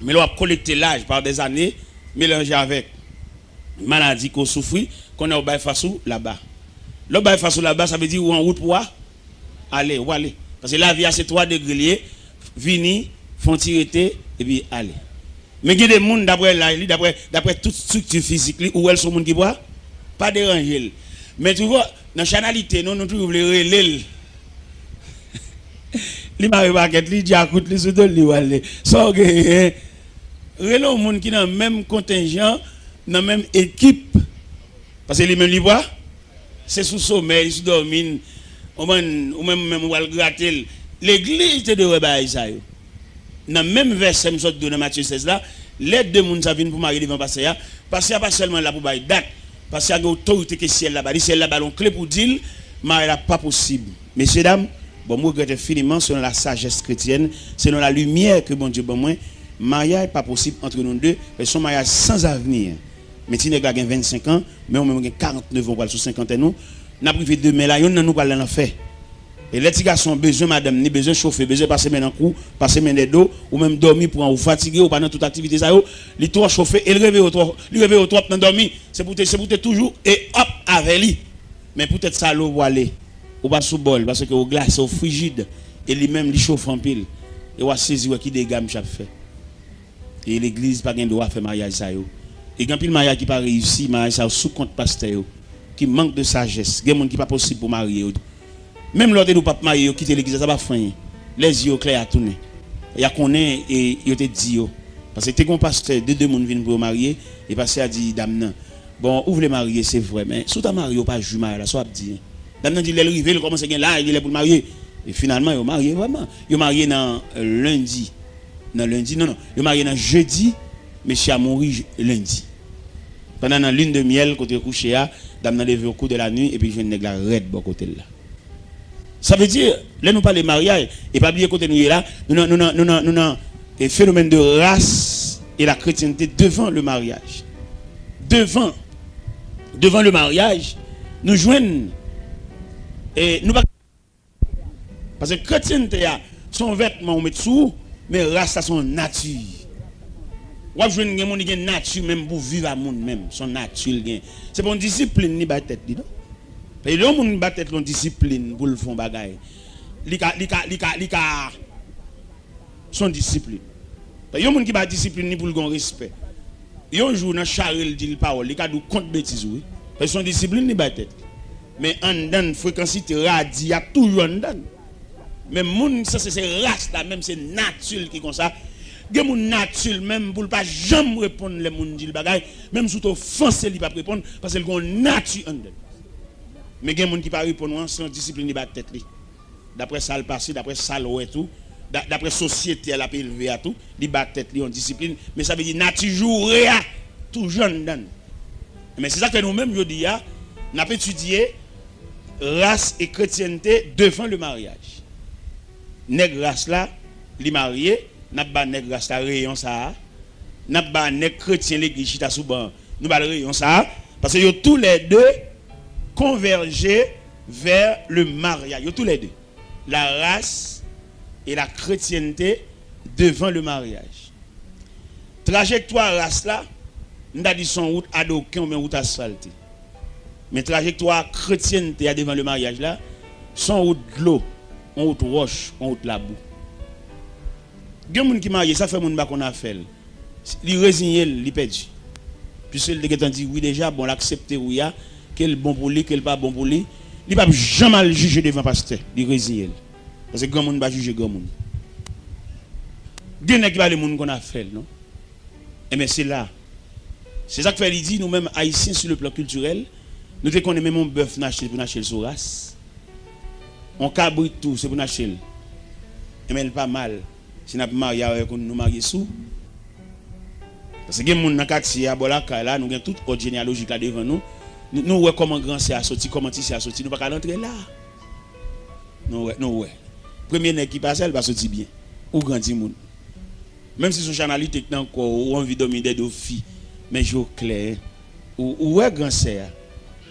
Mais on a collecté l'âge par des années mélangé avec maladie qu'on souffre, qu'on a au bail face là-bas. Le bail face là-bas, ça veut dire ou en route pour aller, ou aller. Parce que la vie, c'est 3 degrés, venir, font tirer et puis aller. Mais il y a des gens, d'après toute structure physique, où elles sont gens qui boivent, pas déranger. Mais tu vois, dans la chanalité, nous toujours les relais. Les marques, les diacoutes, les soudons, les aller. Ça, relais les gens qui sont dans le même contingent, dans la même équipe. Parce que les mêmes, ils boivent. C'est sous sommeil, sous dormir, ou même on va le gratter. L'église te devrait bailler ça. Dans le même verset, de Matthieu 16 là, les deux personnes viennent pour marier devant passer là, parce qu'il n'y a pas seulement là pour bailler date, parce qu'il y a une autorité qui est ciel là-bas. Ciel là-bas, on clé pour dire, marier là pas possible. Messieurs, dames, bon, moi, je regrette infiniment selon la sagesse chrétienne, selon la lumière que bon Dieu bon moi, mariage n'est pas possible entre nous deux, mais son mariage sans avenir. Mais si nous avons 25 ans, mais on a 49 ans, on sous 50 ans, nous avons privé de mais là, nous pas l'en faire. Et les petits garçons ont besoin, madame, ni besoin de chauffer, besoin de passer maintenant coup, passer maintenant dos, ou même dormir pour en fatiguer, ou pendant toute activité, ça, les trois chauffer, et le réveil au trois, dans dormir, c'est pour te toujours, et hop, avec lui. Mais peut-être ça, l'eau va aller, ou pas sous bol, parce que au glace, au frigide, et lui-même, il chauffe en pile. Et on va saisir qui dégâts chaque fait. Et l'église, pas de droit à faire mariage, ça, et quand il mariage qui pas réussi, mariage ça sous compte pasteur. qui manque de sagesse. Il y a des gens qui pas possible pour marier. Même lorsque nous pas marier, quitter l'église, ça va faire. Les yeux clairs à tourner. Il y a qu'on est et il te dit parce que t'es un pasteur deux personnes viennent pour marier et pasteur a dit dame non. Bon, ouvre les marier c'est vrai mais sous ta marié pas jumeau là, soit dit. Dame non dit les rivé, il commence à gagner là, il est pour marier et finalement il marié vraiment. Il marié dans lundi. Non lundi non, il marié dans jeudi, monsieur a mouru lundi. Pendant la lune de miel côté couché à dame n'a levé au cours de la nuit et puis je nèg la red bon côté là. Ça veut dire, là nous parlons de mariage, et pas oublier côté nous là, nous avons un phénomène de race et la chrétienté devant le mariage. Devant le mariage, nous joignons, et nous pas. Parce que chrétienté, son vêtement, on met sous, mais race, ça son nature. Ou joindre des gens qui ont une nature même pour vivre à monde même, son nature. C'est pour une discipline, ni ba tête, non? Et les gens qui battent leur discipline pour le faire bagaille. Lika son discipline. Les gens qui battent discipline pour le respect. Ils ont joué dans Charles dit parole, ils ont compte bêtises oui. Parce que son discipline ni battent. Mais en dan fréquence radie a toujours en dan. Mais moun ça c'est race là même c'est nature qui comme ça. Gen moun nature même pour pas jamais répondre les moun dit bagaille, même sous offenser il pas répondre parce que gon nature en dan. Mais il y a des gens qui ne répondent pas sans discipline de tête. D'après ça, le passé, d'après ça, le tout, d'après la société, elle a élevé à tout, ils battent tête en discipline. Mais ça veut dire nature jouée tout jeune. Mais c'est ça que nous-mêmes, je dis, nous avons étudié race et chrétienté devant le mariage. Nèg race là, li marié, n'a pas nèg race là rayon ça. N'a pas nèg chrétien l'église chita sous ban. Nous pas rayon ça parce que tous les deux converger vers le mariage. Tous les deux. La race et la chrétienté devant le mariage. Trajectoire race là, nous avons dit son route à d'aucun ou route asphaltée. Mais trajectoire chrétienté devant le mariage là, son route de l'eau, on route roche, on route la boue. Il y a des gens qui marient, ça fait mon bas qu'on a fait. Il résigné, il perdu. Puisque le gars dit oui déjà, bon l'accepter oui a. Quel bon pour lui, quel pas bon pour lui. Il ne va jamais juger devant le pasteur. Il résigne. Parce que grand monde va juger grand monde. Il y a qui va le monde qu'on a fait, non? Et bien c'est là. C'est ça que fait dit, nous-mêmes haïtiens sur le plan culturel, nous te connaissons même un bœuf naché pour nacher sur race. On cabrit tout, c'est pour nacher. Et mais pas mal. Si nous avons marié avec nous mariés sous. Parce que les gens dans le quartier, là, nous avons toute autre généalogie là devant nous. Nous voyons comment grand c'est sorti, comment petit c'est sorti, nous ne pouvons pas rentrer là. Nous voyons. Premier nèg qui passe, elle va sortir bien. Ou grandi moun. Même si son chanalité est encore, ou envie de dominer des filles, mais je clair. Ou est grand c'est,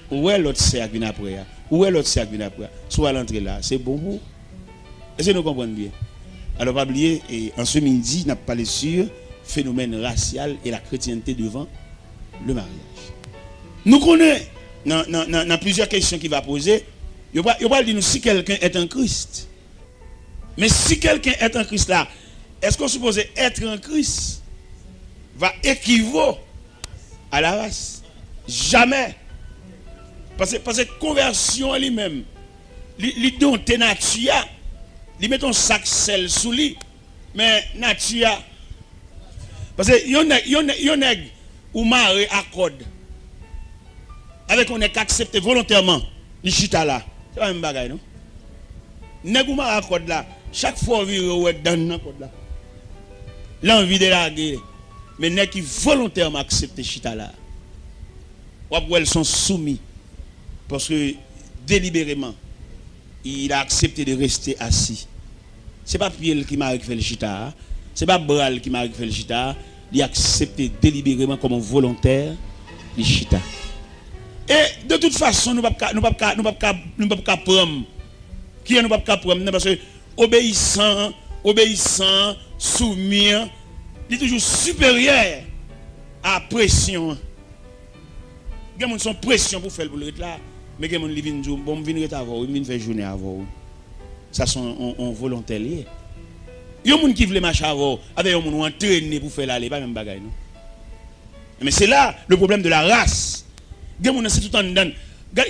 ou est l'autre c'est qui vient après, ou est l'autre c'est qui vient après. Soit l'entrée là, c'est bon pour. Est-ce que nous comprenons bien? Alors, pas oublier, et en ce midi, nous avons parlé sur le phénomène racial et la chrétienté devant le mariage. Nous connaissons dans plusieurs questions qu'il va poser. Il va dire si quelqu'un est en Christ. Mais si quelqu'un est en Christ là, est-ce qu'on suppose être en Christ va équivaut à la race? Jamais. Parce que conversion elle-même, lui donne tes nature, lui met un sac sel sous lui, mais nature. Parce que yon nèg ou mari accorde. Avec on est accepté volontairement, les chita là. C'est pas un bagage, non? Nèg ou mari accorde là, chaque fois vire ou est dans nan code là. L'envie de la guerre. Mais nèg qui volontairement accepté chita là. Ou elles sont soumis parce que délibérément il a accepté de rester assis. C'est pas Pierre qui m'a fait le chita, c'est pas Bral qui m'a fait le chita, il a accepté délibérément comme un volontaire le chita. Et de toute façon nous pas prendre qui nous pas prendre parce que obéissant, soumis, il est toujours supérieur à pression. Il y a une pression pour faire le là, mais il y a des gens qui bon venir avant, ils viennent faire journée avant. Ça sont on volontaire lié. Il y a des gens qui veulent marcher avant, avec des gens qui entraîné pour faire l'aller, pas même bagaille non. Mais c'est là le problème de la race. Il y a des gens qui sont tout en dedans.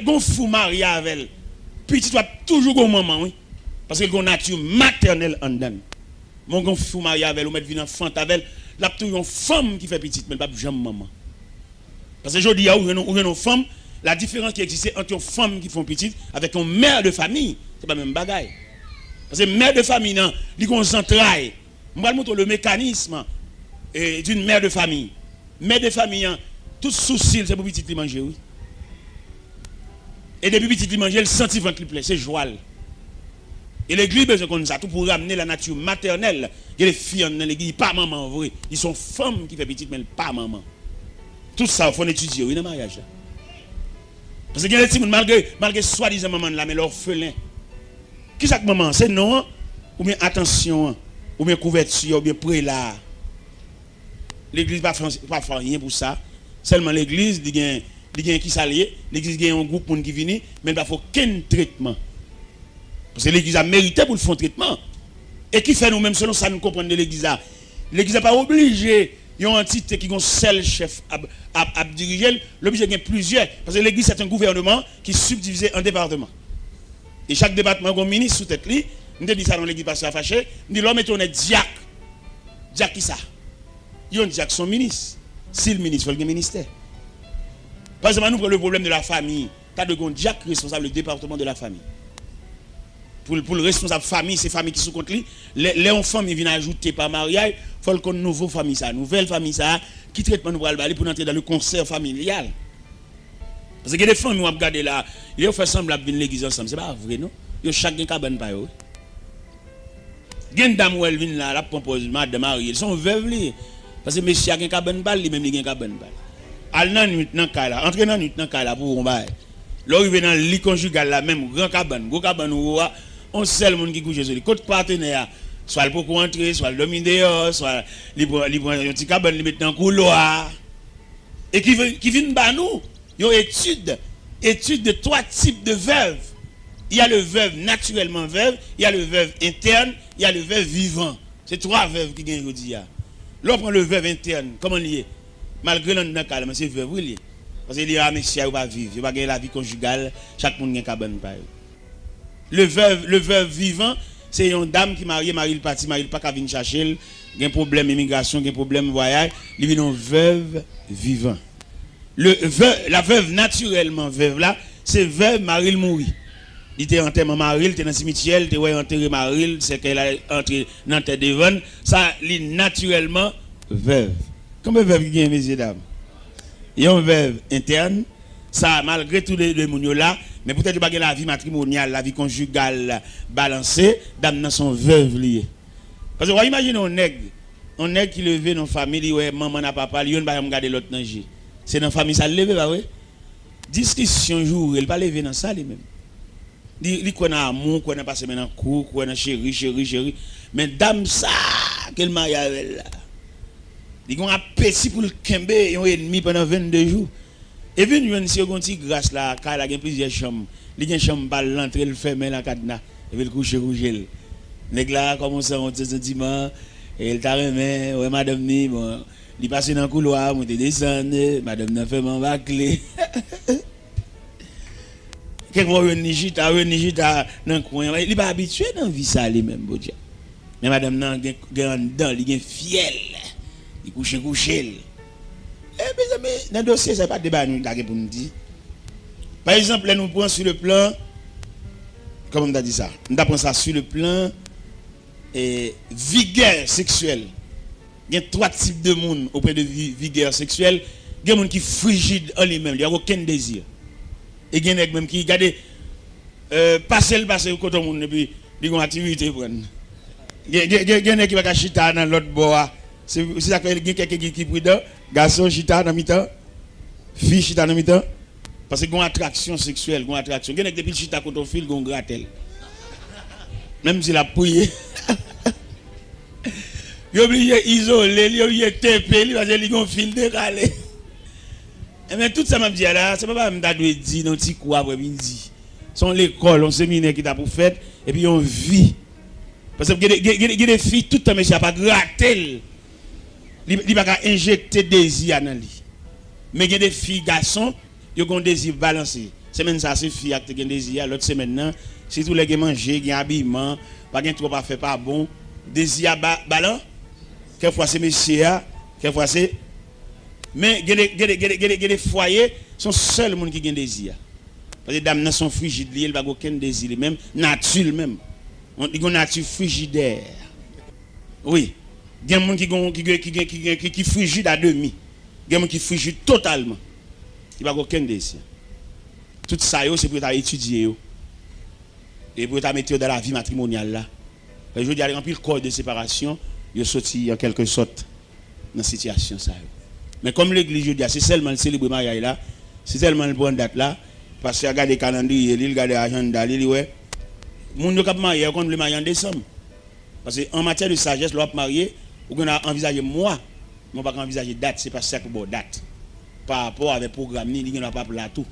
gon fou marié avec elle. Petit doit toujours gon maman oui. Parce que gon nature maternelle en dedans. Mon gon fou marié avec elle ou mettre vin enfant avec elle, là toujours une femme qui fait petite mais pas jamais maman. Parce que je dis ou une femme, la différence qui existe entre une femme qui font petite avec une mère de famille, c'est pas même bagaille. Parce que mère de famille non, il gon entrailles. On va montrer le mécanisme d'une mère de famille. Mère de famille, tout souci, c'est pour petit li manger, oui. Et depuis petit li manger, le sentiment qui plaît, c'est joie. Et l'église besoin qu'on ça tout pour ramener la nature maternelle. Il y a les filles dans l'église, pas maman vrai. Ils sont femmes qui fait petite, mais pas maman. Tout ça, il faut étudier, oui, dans le mariage. Parce que il y a des petits, malgré soi-disant maman là, mais l'orphelin. Qui c'est que maman? C'est non, ou bien attention, ou bien couverture, ou bien prélat. L'église n'a pas fait rien pour ça. Seulement l'église, il y a qui s'allie, l'église a un groupe qui vient, mais il n'y a pas aucun traitement. Parce que l'église a mérité pour le faire traitement. Et qui fait nous-mêmes, selon ça, nous comprenons de l'église. L'église n'est pas obligée, il y a un titre qui est un seul chef à diriger, l'obligé il y a plusieurs. Parce que l'église, c'est un gouvernement qui est subdivisé en départements. Et chaque département a un ministre sous tête. Je dis ça dans l'église parce que ça fâché. Je dis l'homme est un diacre. Diacre qui ça? Il y a un diacre son ministre. Si le ministre, il faut le ministère. Par exemple, nous prenons le problème de la famille. Tu as de un diacre responsable du département de la famille. Pour le responsable famille, c'est famille qui sont contre lui. Les enfants viennent ajouter par mariage, il faut qu'on ait une nouvelle famille, ça, nouvelle famille, ça, qui traitement nous aller pour entrer dans le concert familial. Parce que les familles, on regarde là, ils font semblant de venir l'église ensemble. C'est pas vrai, non? Ils ont chacun cabane par eux. Il y a une dame où elle vient là, la propose madame mariée. Ils sont veuves. Parce que monsieur a un cabane balle, lui-même il a un cabane balle. Al nan nuit nan kala, entre nan nuit nan kala pour on bail. Là il dans le lit conjugal là même grand cabane, gros cabane ou on seul monde qui couche sur lui. Côté partenaire, soit le pour entrer, soit le dormir dehors, soit libre un petit cabane li mettre dans couloir. Et qui vient ba nous, yo étude de trois types de veuves. Il y a le veuve naturellement veuve, il y a le veuve interne, il y a le veuve vivant. C'est trois veuves qui gagnent aujourd'hui. Là on prend le veuve interne, comment lié? Malgré l'un cas, mais c'est veuve lié. Parce qu'il y a un monsieur qui va vivre, il va gagner la vie conjugale, chaque monde a un cabane par le veuve vivant, c'est une dame qui marie le parti, marie pas qu'à venir chercher, il y a un problème immigration, il y a un problème voyage, il vient une veuve vivant. La veuve naturellement veuve là, c'est veuve marie le mourir. Il était enterré Maril, il était dans le cimetière, il était enterré Maril, c'est qu'elle a entré dans la terre de Devon. Ça, il est naturellement veuve. Comment veuve qui est, messieurs dames? Il y a une veuve interne, ça, malgré tous les mounions là, mais peut-être pas la vie matrimoniale, la vie conjugale balancée, dames dans son veuve liée. Parce que vous imaginez un nègre qui levé dans la famille, ouais, maman n'a pas parlé, il va regarder l'autre dans le c'est dans la famille, ça le levé, bah oui. Discussion jour, il va lever dans ça lui-même. Il connaît amour, connaît passé maintenant cours, connaît chéri. Mais dame ça, quel mariage là. Il a un appétit pour le kembe, il a un ennemi pendant 22 jours. Et puis nous avons une petite grâce là, car il y a plusieurs chambres. Il y a une chambre balle l'entrée, il ferme la cadenas, et puis il couche rouge. Nèg là commence à monter sentiment, et il t'a remis, ouais madame ni bon, il passe dans le couloir, monte descendre, madame n'a fait mon bâclé. Quelqu'un Nigita dans le coin, il n'est pas habitué dans la vie ça lui-même, bon Dieu. Mais madame nan gen dedans, il est fiel. Il couche. Eh bien, dans le dossier, ce n'est pas de débat pour nous dire. Par exemple, là, nous prenons sur le plan, comment on a dit ça? Nous prenons ça sur le plan vigueur sexuelle. Il y a trois types de monde auprès de vigueur sexuelle. Il y a des gens qui sont frigides en lui-même, il n'y a aucun désir. Et il y a des gens qui regardent passer au côté de monde et puis ils ont une activité. Il y a des gens qui vont chita dans l'autre bois. C'est ça qu'il y a quelqu'un qui est prudent. Garçon chita dans mi-temps. Fille chita dans mi-temps. Parce qu'il y a une attraction sexuelle. Il y a des gens qui chita contre le fil, ils ont grattel. Même s'il a prié. Il a oublié isolé, il a oublié TP, il a oublié un fil décalé. Mais tout ça m'a dit là, c'est pas me dire dans petit coup après midi. Son l'école, on séminaire qui t'a pour fait et puis on vit. Parce que il y a des filles tout le temps monsieur pas gratter. Il pas injecter désir dans lui. Mais il y a des filles garçons, ils ont un désir balancé. Semaine ça c'est fille qui gen désir, l'autre semaine nan, si tous les qui manger, qui habillement, pas gen trop pas fait pas bon, désir ballon. Quelquefois c'est monsieur, quelquefois c'est mais les foyers sont seuls monde qui gen désir. Parce que les dames sont frigides, elles n'ont aucun désir, même nature même. On dit qu'on nature frigidaire. Oui. Il y a des gens qui frigide à demi. Il y a des gens qui frigide totalement. Il n'y a aucun désir. Tout ça, c'est pour étudier. Et pour mettre dans la vie matrimoniale. Là. Je veux dire, il y a un corps de séparation, il est sorti en quelque sorte dans cette situation. Ça. Mais comme l'église, je dis, c'est seulement le célébrer mariage là, c'est seulement le bon date là, parce qu'il regarde le calendrier, il regarde l'agenda, il dit, ouais, les gens qui marié, on le marié en décembre. Parce qu'en matière de sagesse, l'on marié, on a envisagé moi, on pas envisager date, c'est pas ça pour date. Par rapport avec le programme, il n'y a pas là tout.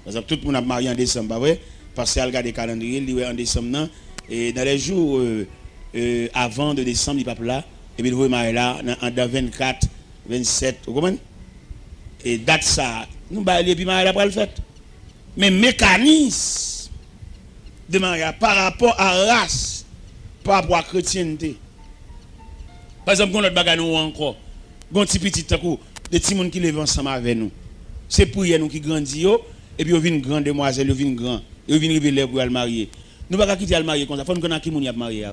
Parce que tout le monde a marié en décembre, vrai? Parce qu'il regarde le calendrier, il dit en décembre, et dans les jours avant de décembre, il n'est pas là, et puis il va marier là, dans 24, 27, vous comprenez? Et date ça, nous allons puis marier là pour le fait. Mais mécanisme de mariage par rapport à race, par rapport à chrétienté. Par exemple, quand notre bagage nous encore, quand petit petit coup, des petits gens qui lèvent ensemble avec nous. C'est pour nous qui grandissent, et puis ils viennent grande demoiselle, ils viennent grand, ils viennent révéler pour le marier. Nous ne pouvons pas quitter le marier comme ça, il faut que nous connaissions qui nous marié.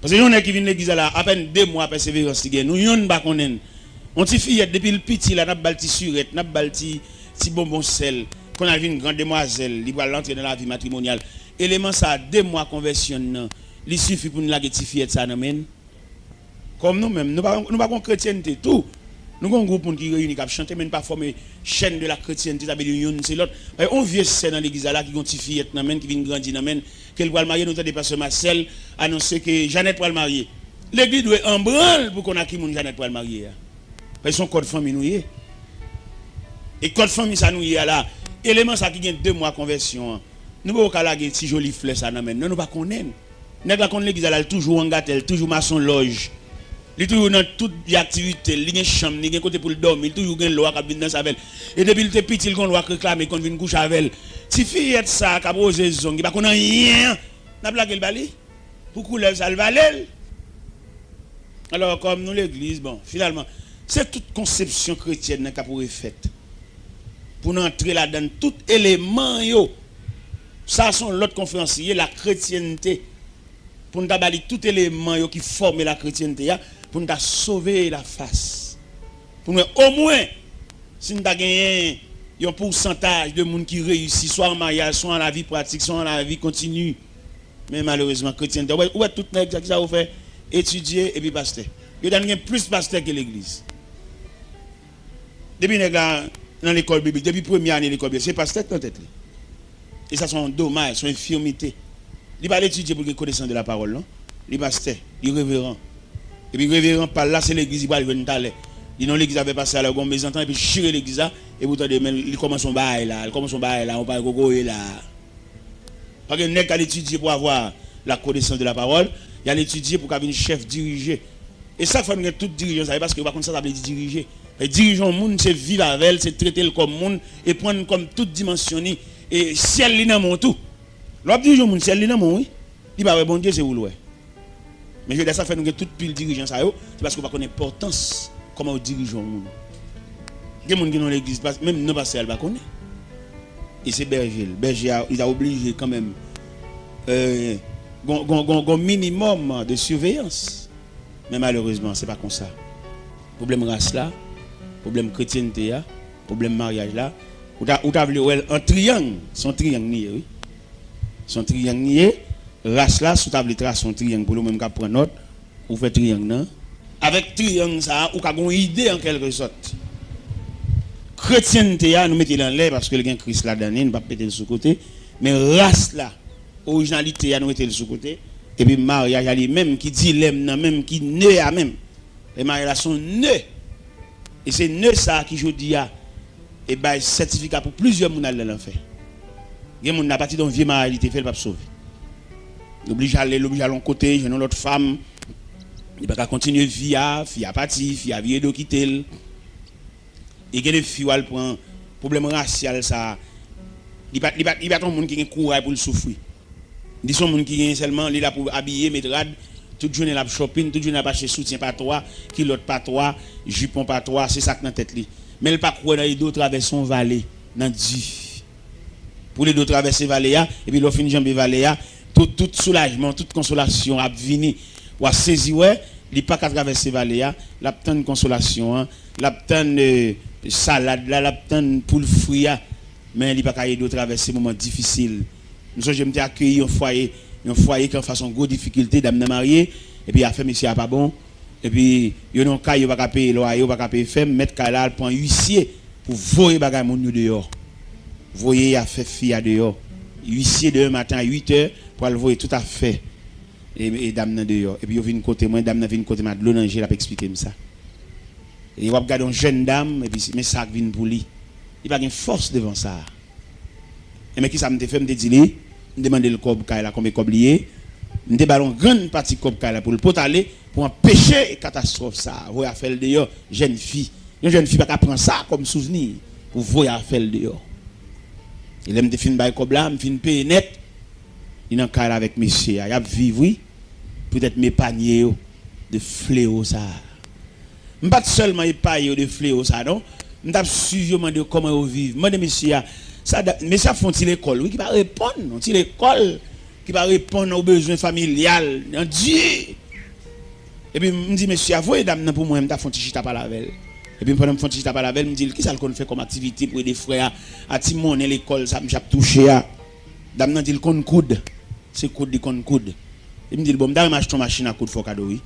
Parce que nous qui viennent l'église là, à peine 2 mois persévérance, nous ne pas connaître. On t'y fille depuis le petit, là, nous avons balti surette, nous avons balti petit bonbon sel, qu'on a vu une grande demoiselle, il va l'entrer dans la vie matrimoniale. Élément ça, 2 mois conversion, il suffit pour nous la petite fillette ça nous. Comme nous-mêmes, nous ne pas de chrétienté, tout. Nous avons un groupe qui réunit, qui chanter, mais pas former chaîne de la chrétienté, ça veut dire c'est l'autre. On vient dans l'église là, qui ont une fillette, qui vient grandir, qu'elle va le marier, nous avons des personnes Marcel, annoncer que Jeannette va le marier. L'église doit en branle pour qu'on a qui moun Jeannette va le marier. Parce que son code famille nous y est. Et code famille ça nous y est là. Élément ça qui gagne 2 mois conversion. Nous ne pouvons pas laguer si joli fleur ça nous nous pas connaître. Nous pas connaître l'église là toujours en gâtel, toujours maçon loge. Il toujours dans toute activité, il y a une chambre, il y a un côté pour le dormir, il toujours une loi qui vient dans sa velle. Et depuis il était petit, il y a une loi qui réclame qu'on vient coucher avec elle. Si fille ça qui a posé zone, il pas connaît rien. N'a blagué le bali. Pour couler ça le valel. Alors comme nous l'église, bon, finalement, c'est toute conception chrétienne qui a pour effet. Pour nous entrer là-dedans tout élément yo. Ça sont l'autre conférencier la chrétienté. Pour nous bali tout élément yo qui forme la chrétienté pour nous sauver la face. Pour nous au moins si nous gagné un pourcentage de monde qui réussit soit en mariage, soit en la vie pratique, soit en la vie continue. Mais malheureusement chrétienté où est tout nèg qui ça fait étudier et puis pasteur. Il y a plus pasteur que l'église. Depuis nèg dans l'école biblique, depuis première année de l'école biblique, c'est pasteur dans tête. Et ça sont dommages, sont infirmités. Il va l'étudier pour qu'il connaisse de la parole, non? Il pasteur, il révérend. Et puis révérend par là, c'est l'église, il va venir d'aller. Il non l'église avait passé à la gomme, mais et puis chirer l'église là, et vous entendez, il commence son bail là, on parle gogo là. Parce que n'est qu'à l'étudier pour avoir la connaissance de la parole, il y a l'étudier pour qu'il y ait un chef dirigé. Et ça, il faut que tout dirigeant, parce que par ça, ça veut dire diriger. Et dirigeant le monde, c'est vivre avec elle, c'est traiter le comme monde, et prendre comme toute dimension, et ciel li nan mon tout. L'autre dirigeant le monde, ciel li nan mon, oui. Il va bon Dieu, c'est où l'ouest. Mais je dis ça, fait nous toute pile dirigeant, c'est parce qu'on va connaître l'importance, comment on dirige le monde. Il y a des gens qui sont dans l'église, même nos pasteurs, ils ne connaissent pas. Et c'est berger. Berger, il a obligé quand même un minimum de surveillance. Mais malheureusement, ce n'est pas comme ça. Problème race là, problème chrétienté là, problème mariage là. Ou t'as vu un triangle, son triangle nié, oui. Son triangle nié, race là, sous table trace son triangle pour le même qu'à prendre note, ou fait triangle non. Avec triangle ça, ou qu'a une idée en quelque sorte. Chrétienté là, nous mettons dans l'air parce que le gain Christ là dedans, nous pas péter le sous côté, mais race là, originalité là nous mettons le sous côté et puis mariage là même qui dit l'aime même qui né à même. Les mariages sont nés. Et c'est nés ça qui je dis et ben certificat pour plusieurs moun dans l'enfer. Il y a moun n'a parti d'un vieux mariage il te fait pas sauver. L'oblige à aller l'autre côté, je n'ai l'autre femme. Il va continuer fille à partir, fille à vie de quitter. Et que les filles prend problème racial ça Il pas un monde qui a courage pour le souffrir. Il sont monde qui est seulement là pour habiller, mettre rad, toute journée la shopping, toute journée la acheter soutien pas toi, kilote pas toi, jupon pas toi, c'est ça que dans tête li. Mais il pas croire dans les deux traverser son vallée dans Dieu. Pour les deux traverser vallée et puis l'on fin jambe vallée tout soulagement, toute consolation a venir ou a saisi ouais, il pas qu'à traverser vallée la tendre consolation, la tendre salade là, la tendre pour le fruit mais il pas qu'à aider traverser moment difficile. Nous je me accueillir un foyer qui en façon gros difficulté d'amener marié et puis a fait monsieur a pas bon et puis yo non cas yo pas payer loyer, pas payer femme mettre cas là prend huissier pour voyer bagay moun yo dehors. Voyer a fait fille à dehors. Huissier de matin à 8h pour le voyer tout à fait et dame dehors et puis yo vinn côté moi dame vinn côté Madeleine Angel a expliquer ça. Et on regarde une jeune dame et puis mais ça vinn pour lui. Il pas une force devant ça. Et mais qui ça me fait me dire me demander le cob là combien cob lié me ballon grande partie cob là pour le potaler pour empêcher catastrophe ça voya faire dehors jeune fille une jeune fille pas prendre ça comme souvenir pour voya faire dehors il aime de fin bail cob là me fin payer net il en cas avec monsieur il a vivre oui peut-être mes paniers de fléau ça pas seulement épaille de fléau ça non m't'a suivi de comment vivre moi de monsieur ça mais ça font-ils l'école oui qui va répondre non l'école qui va répondre aux besoins familial en Dieu et puis me dit monsieur avouez dame pour moi m't'a font chita par la veille et puis pendant me font chita par la veille me dit qui ça qu'on fait comme activité pour des frères à Timon l'école ça me touché à dame nan dit le con coude c'est coude du con coude et me dit bon m't'a acheté une machine à coude faut cadeau oui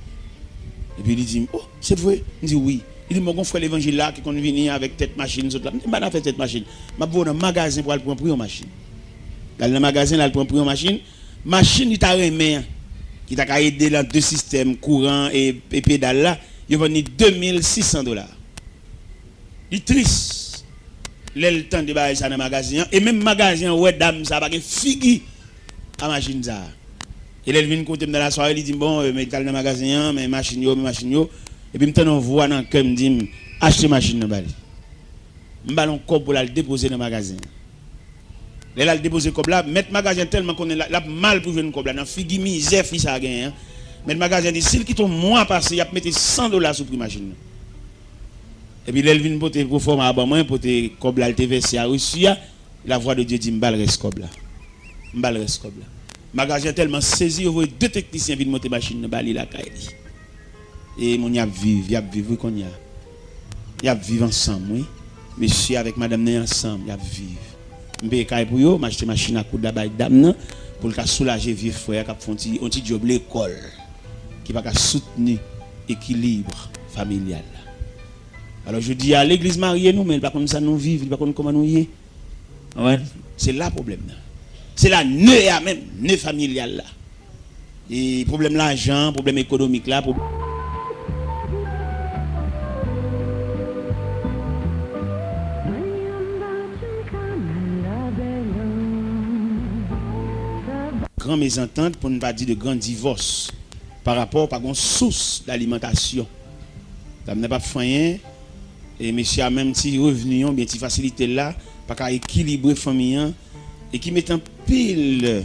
et puis il dit oh c'est vrai me dit oui. Il dit mon frère l'évangile là qui qu'on venir avec tête machine là pas fait tête machine m'a voir dans magasin pour aller prendre une machine dans le magasin là prendre une machine il t'a remis qui t'a aider dans deux systèmes courant et pédale là il vend $2600 il triste le temps de bailler ça dans magasin et même magasin ouais dame ça pas que figu à machine ça et elle vient côté dans la soirée il dit bon mais dans le magasin mais machine yo et puis maintenant on voit dans cœur me dit acheter machine dans bali m'ballon cob pour la déposer dans magasin là le déposer cob là mettre magasin tellement qu'on est là mal pour jouer cob là dans figu misère fi ça gagne mettre magasin dit s'il quitte un mois passé il a mettre $100 sur prix machine et puis elle vient porter pour former à moi pour te cob là le versé à Russie la voix de Dieu dit m'bal reste cob là magasin tellement saisi on voit deux techniciens viennent monter machine dans bali la caille et mon y a vivre qu'on y a vivre ensemble oui monsieur avec madame né ensemble y a vivre m'paye caille pour yo m'acheter machine à coudre là dame pour le soulager vieux frère qui font un petit job l'école qui va soutenir équilibre familial alors je dis à l'église mariée nous mais pas comme ça nous vivre pas comme comment nous y ouais c'est là problème c'est la nœud même nœud familial là et problème l'argent problème économique là grand mésentente pour ne pas dire de grand divorce par rapport à une source d'alimentation. Ça n'a pas fait et monsieur a même si revenu bien si facilité là pas qu'à équilibrer famille et qui met en pile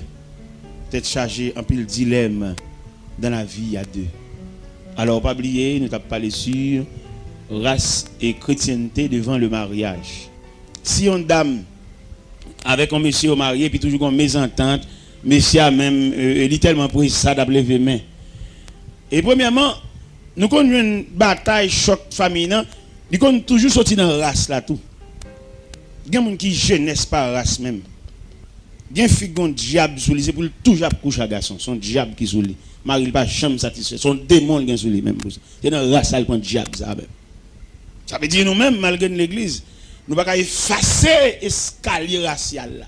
tête chargée en pile dilemme dans la vie à deux. Alors pas oublier nous t'as parlé sur race et chrétienté devant le mariage. Si une dame avec un monsieur marié puis toujours une mésentente monsieur a même littéralement pris ça d'appeler les mains. Et premièrement, nous connaissons une bataille choc famille, nous connaissons toujours sorti dans la race là tout. Il y a des gens qui jeunesse par race même. Il y a un diable sous lui, c'est pour toujours coucher à garçon, son diable qui sous lui. Marie pas jamais satisfait, son démon qui sous lui même pour ça. C'est dans la race là le diable ça même. Ça veut dire nous même malgré l'église, nous pas effacer escalier racial là.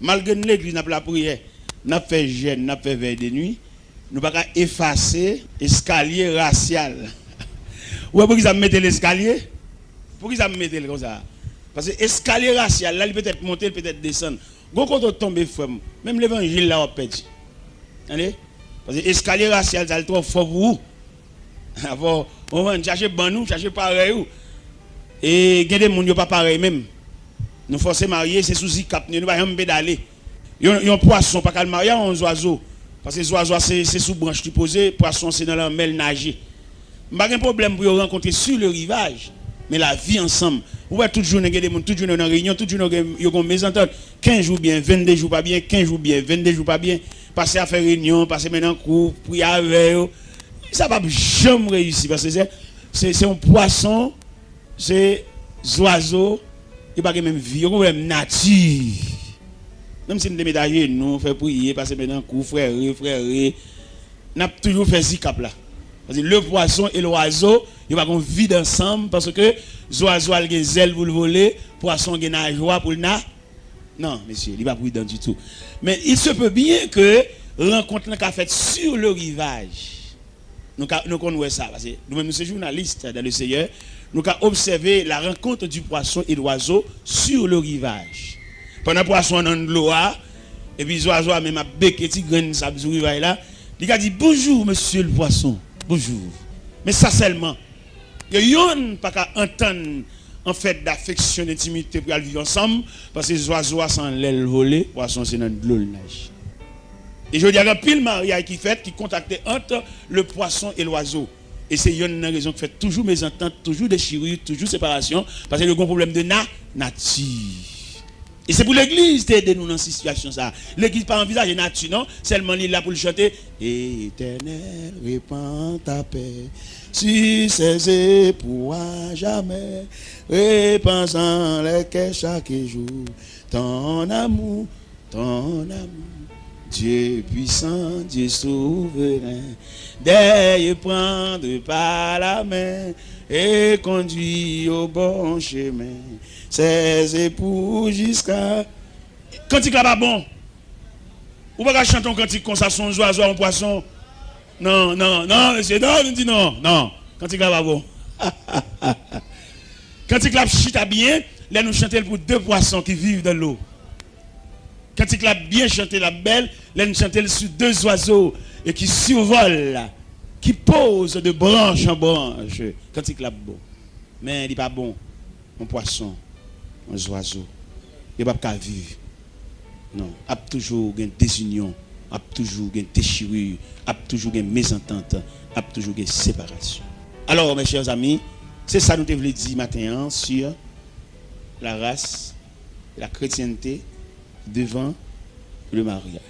Malgré l'église, nous avons la prière, nous avons fait jeûne, nous avons fait veille de nuit, nous ne pouvons pas effacer l'escalier racial. Ou pourquoi ils ont mis l'escalier? Pourquoi ils ont mis comme ça? Parce que l'escalier racial, là, il peut être monté, il peut être descendre. Quand on tombe, même l'évangile là, on perd. Parce que l'escalier racial, ça est trop fort pour vous. On va chercher ban nous, chercher pareil. Et il y a des gens qui ne sont pas pareil même. Nous forcer marier, c'est sous cap, nous pas pédaler. Yon poisson, pas qu'à le marier, on oiseau. Parce que les oiseaux, c'est sous branche qui posé, poisson, c'est dans la mer nager. Pas de problème pour rencontrer sur le rivage. Mais la vie ensemble. Vous voyez, toute journée, toute journée dans la réunion, toute journée, il y a une mésentente. 15 jours bien, 22 jours pas bien, 15 jours bien, 22 jours pas bien. Passer à faire réunion, passer maintenant en cours, prier avec eux. Ça va jamais réussir. Parce que c'est un poisson, c'est des oiseaux, il n'y a pas même vie, il y a même nature. Même si nous déménageons, nous faisons prier, passer maintenant en cours, frère, nous avons toujours fait ce cap là. Parce que le poisson et l'oiseau, ils vont vivre ensemble parce que l'oiseau a des ailes pour le voler, le poisson a une joie pour le na. Non, monsieur, il n'est pas prudent du tout. Mais il se peut bien que rencontre qu'a fait sur le rivage. Nous connaissons ça. Parce que nous-mêmes, nous sommes journalistes dans le Seigneur. Nous avons observé la rencontre du poisson et de l'oiseau sur le rivage. Pendant le poisson dans l'eau, et puis l'oiseau a même bec et graine sur le rivage là. Il a dit bonjour, monsieur le poisson. Bonjour. Mais ça seulement. Il y a pas qu'à entendre en fait d'affection, d'intimité pour vivre ensemble. Parce que les oiseaux sont l'aile volée, les poissons c'est dans l'eau nage. Et je dis, il y a un pile mariage qui fait, qui contacte entre le poisson et l'oiseau. Et c'est une raison qui fait toujours mésentente, toujours déchirure, toujours séparation. Parce qu'il y a un problème de nature. Et c'est pour l'église d'aider nous dans cette situation. L'église pas envisager nature, non? Seulement il est là pour le chanter. Éternel, répands ta paix sur ses époux à jamais. Répands en les cœurs chaque jour. Ton amour, ton amour. Dieu puissant, Dieu souverain. D'ailleurs prendre par la main et conduit au bon chemin. Ses époux jusqu'à. Cantique là pas bon. Ou pas chanter un cantique comme ça, son oiseau, un poisson. Non, monsieur, non, on dit non. Cantique là pas bon. Cantique là chita bien, là nous chantons pour deux poissons qui vivent dans l'eau. Cantique là bien chanté, la belle, là nous chantons sur deux oiseaux et qui survolent, qui posent de branche en branche. Cantique là bon. Mais il n'est pas bon. Un poisson. Un oiseau, il n'y a pas qu'à vivre. Non, il y a toujours une désunion, il y a toujours une déchirure, il y a toujours une mésentente, il y a toujours une séparation. Alors, mes chers amis, c'est ça que nous te voulons dire maintenant sur la race, la chrétienté devant le mariage.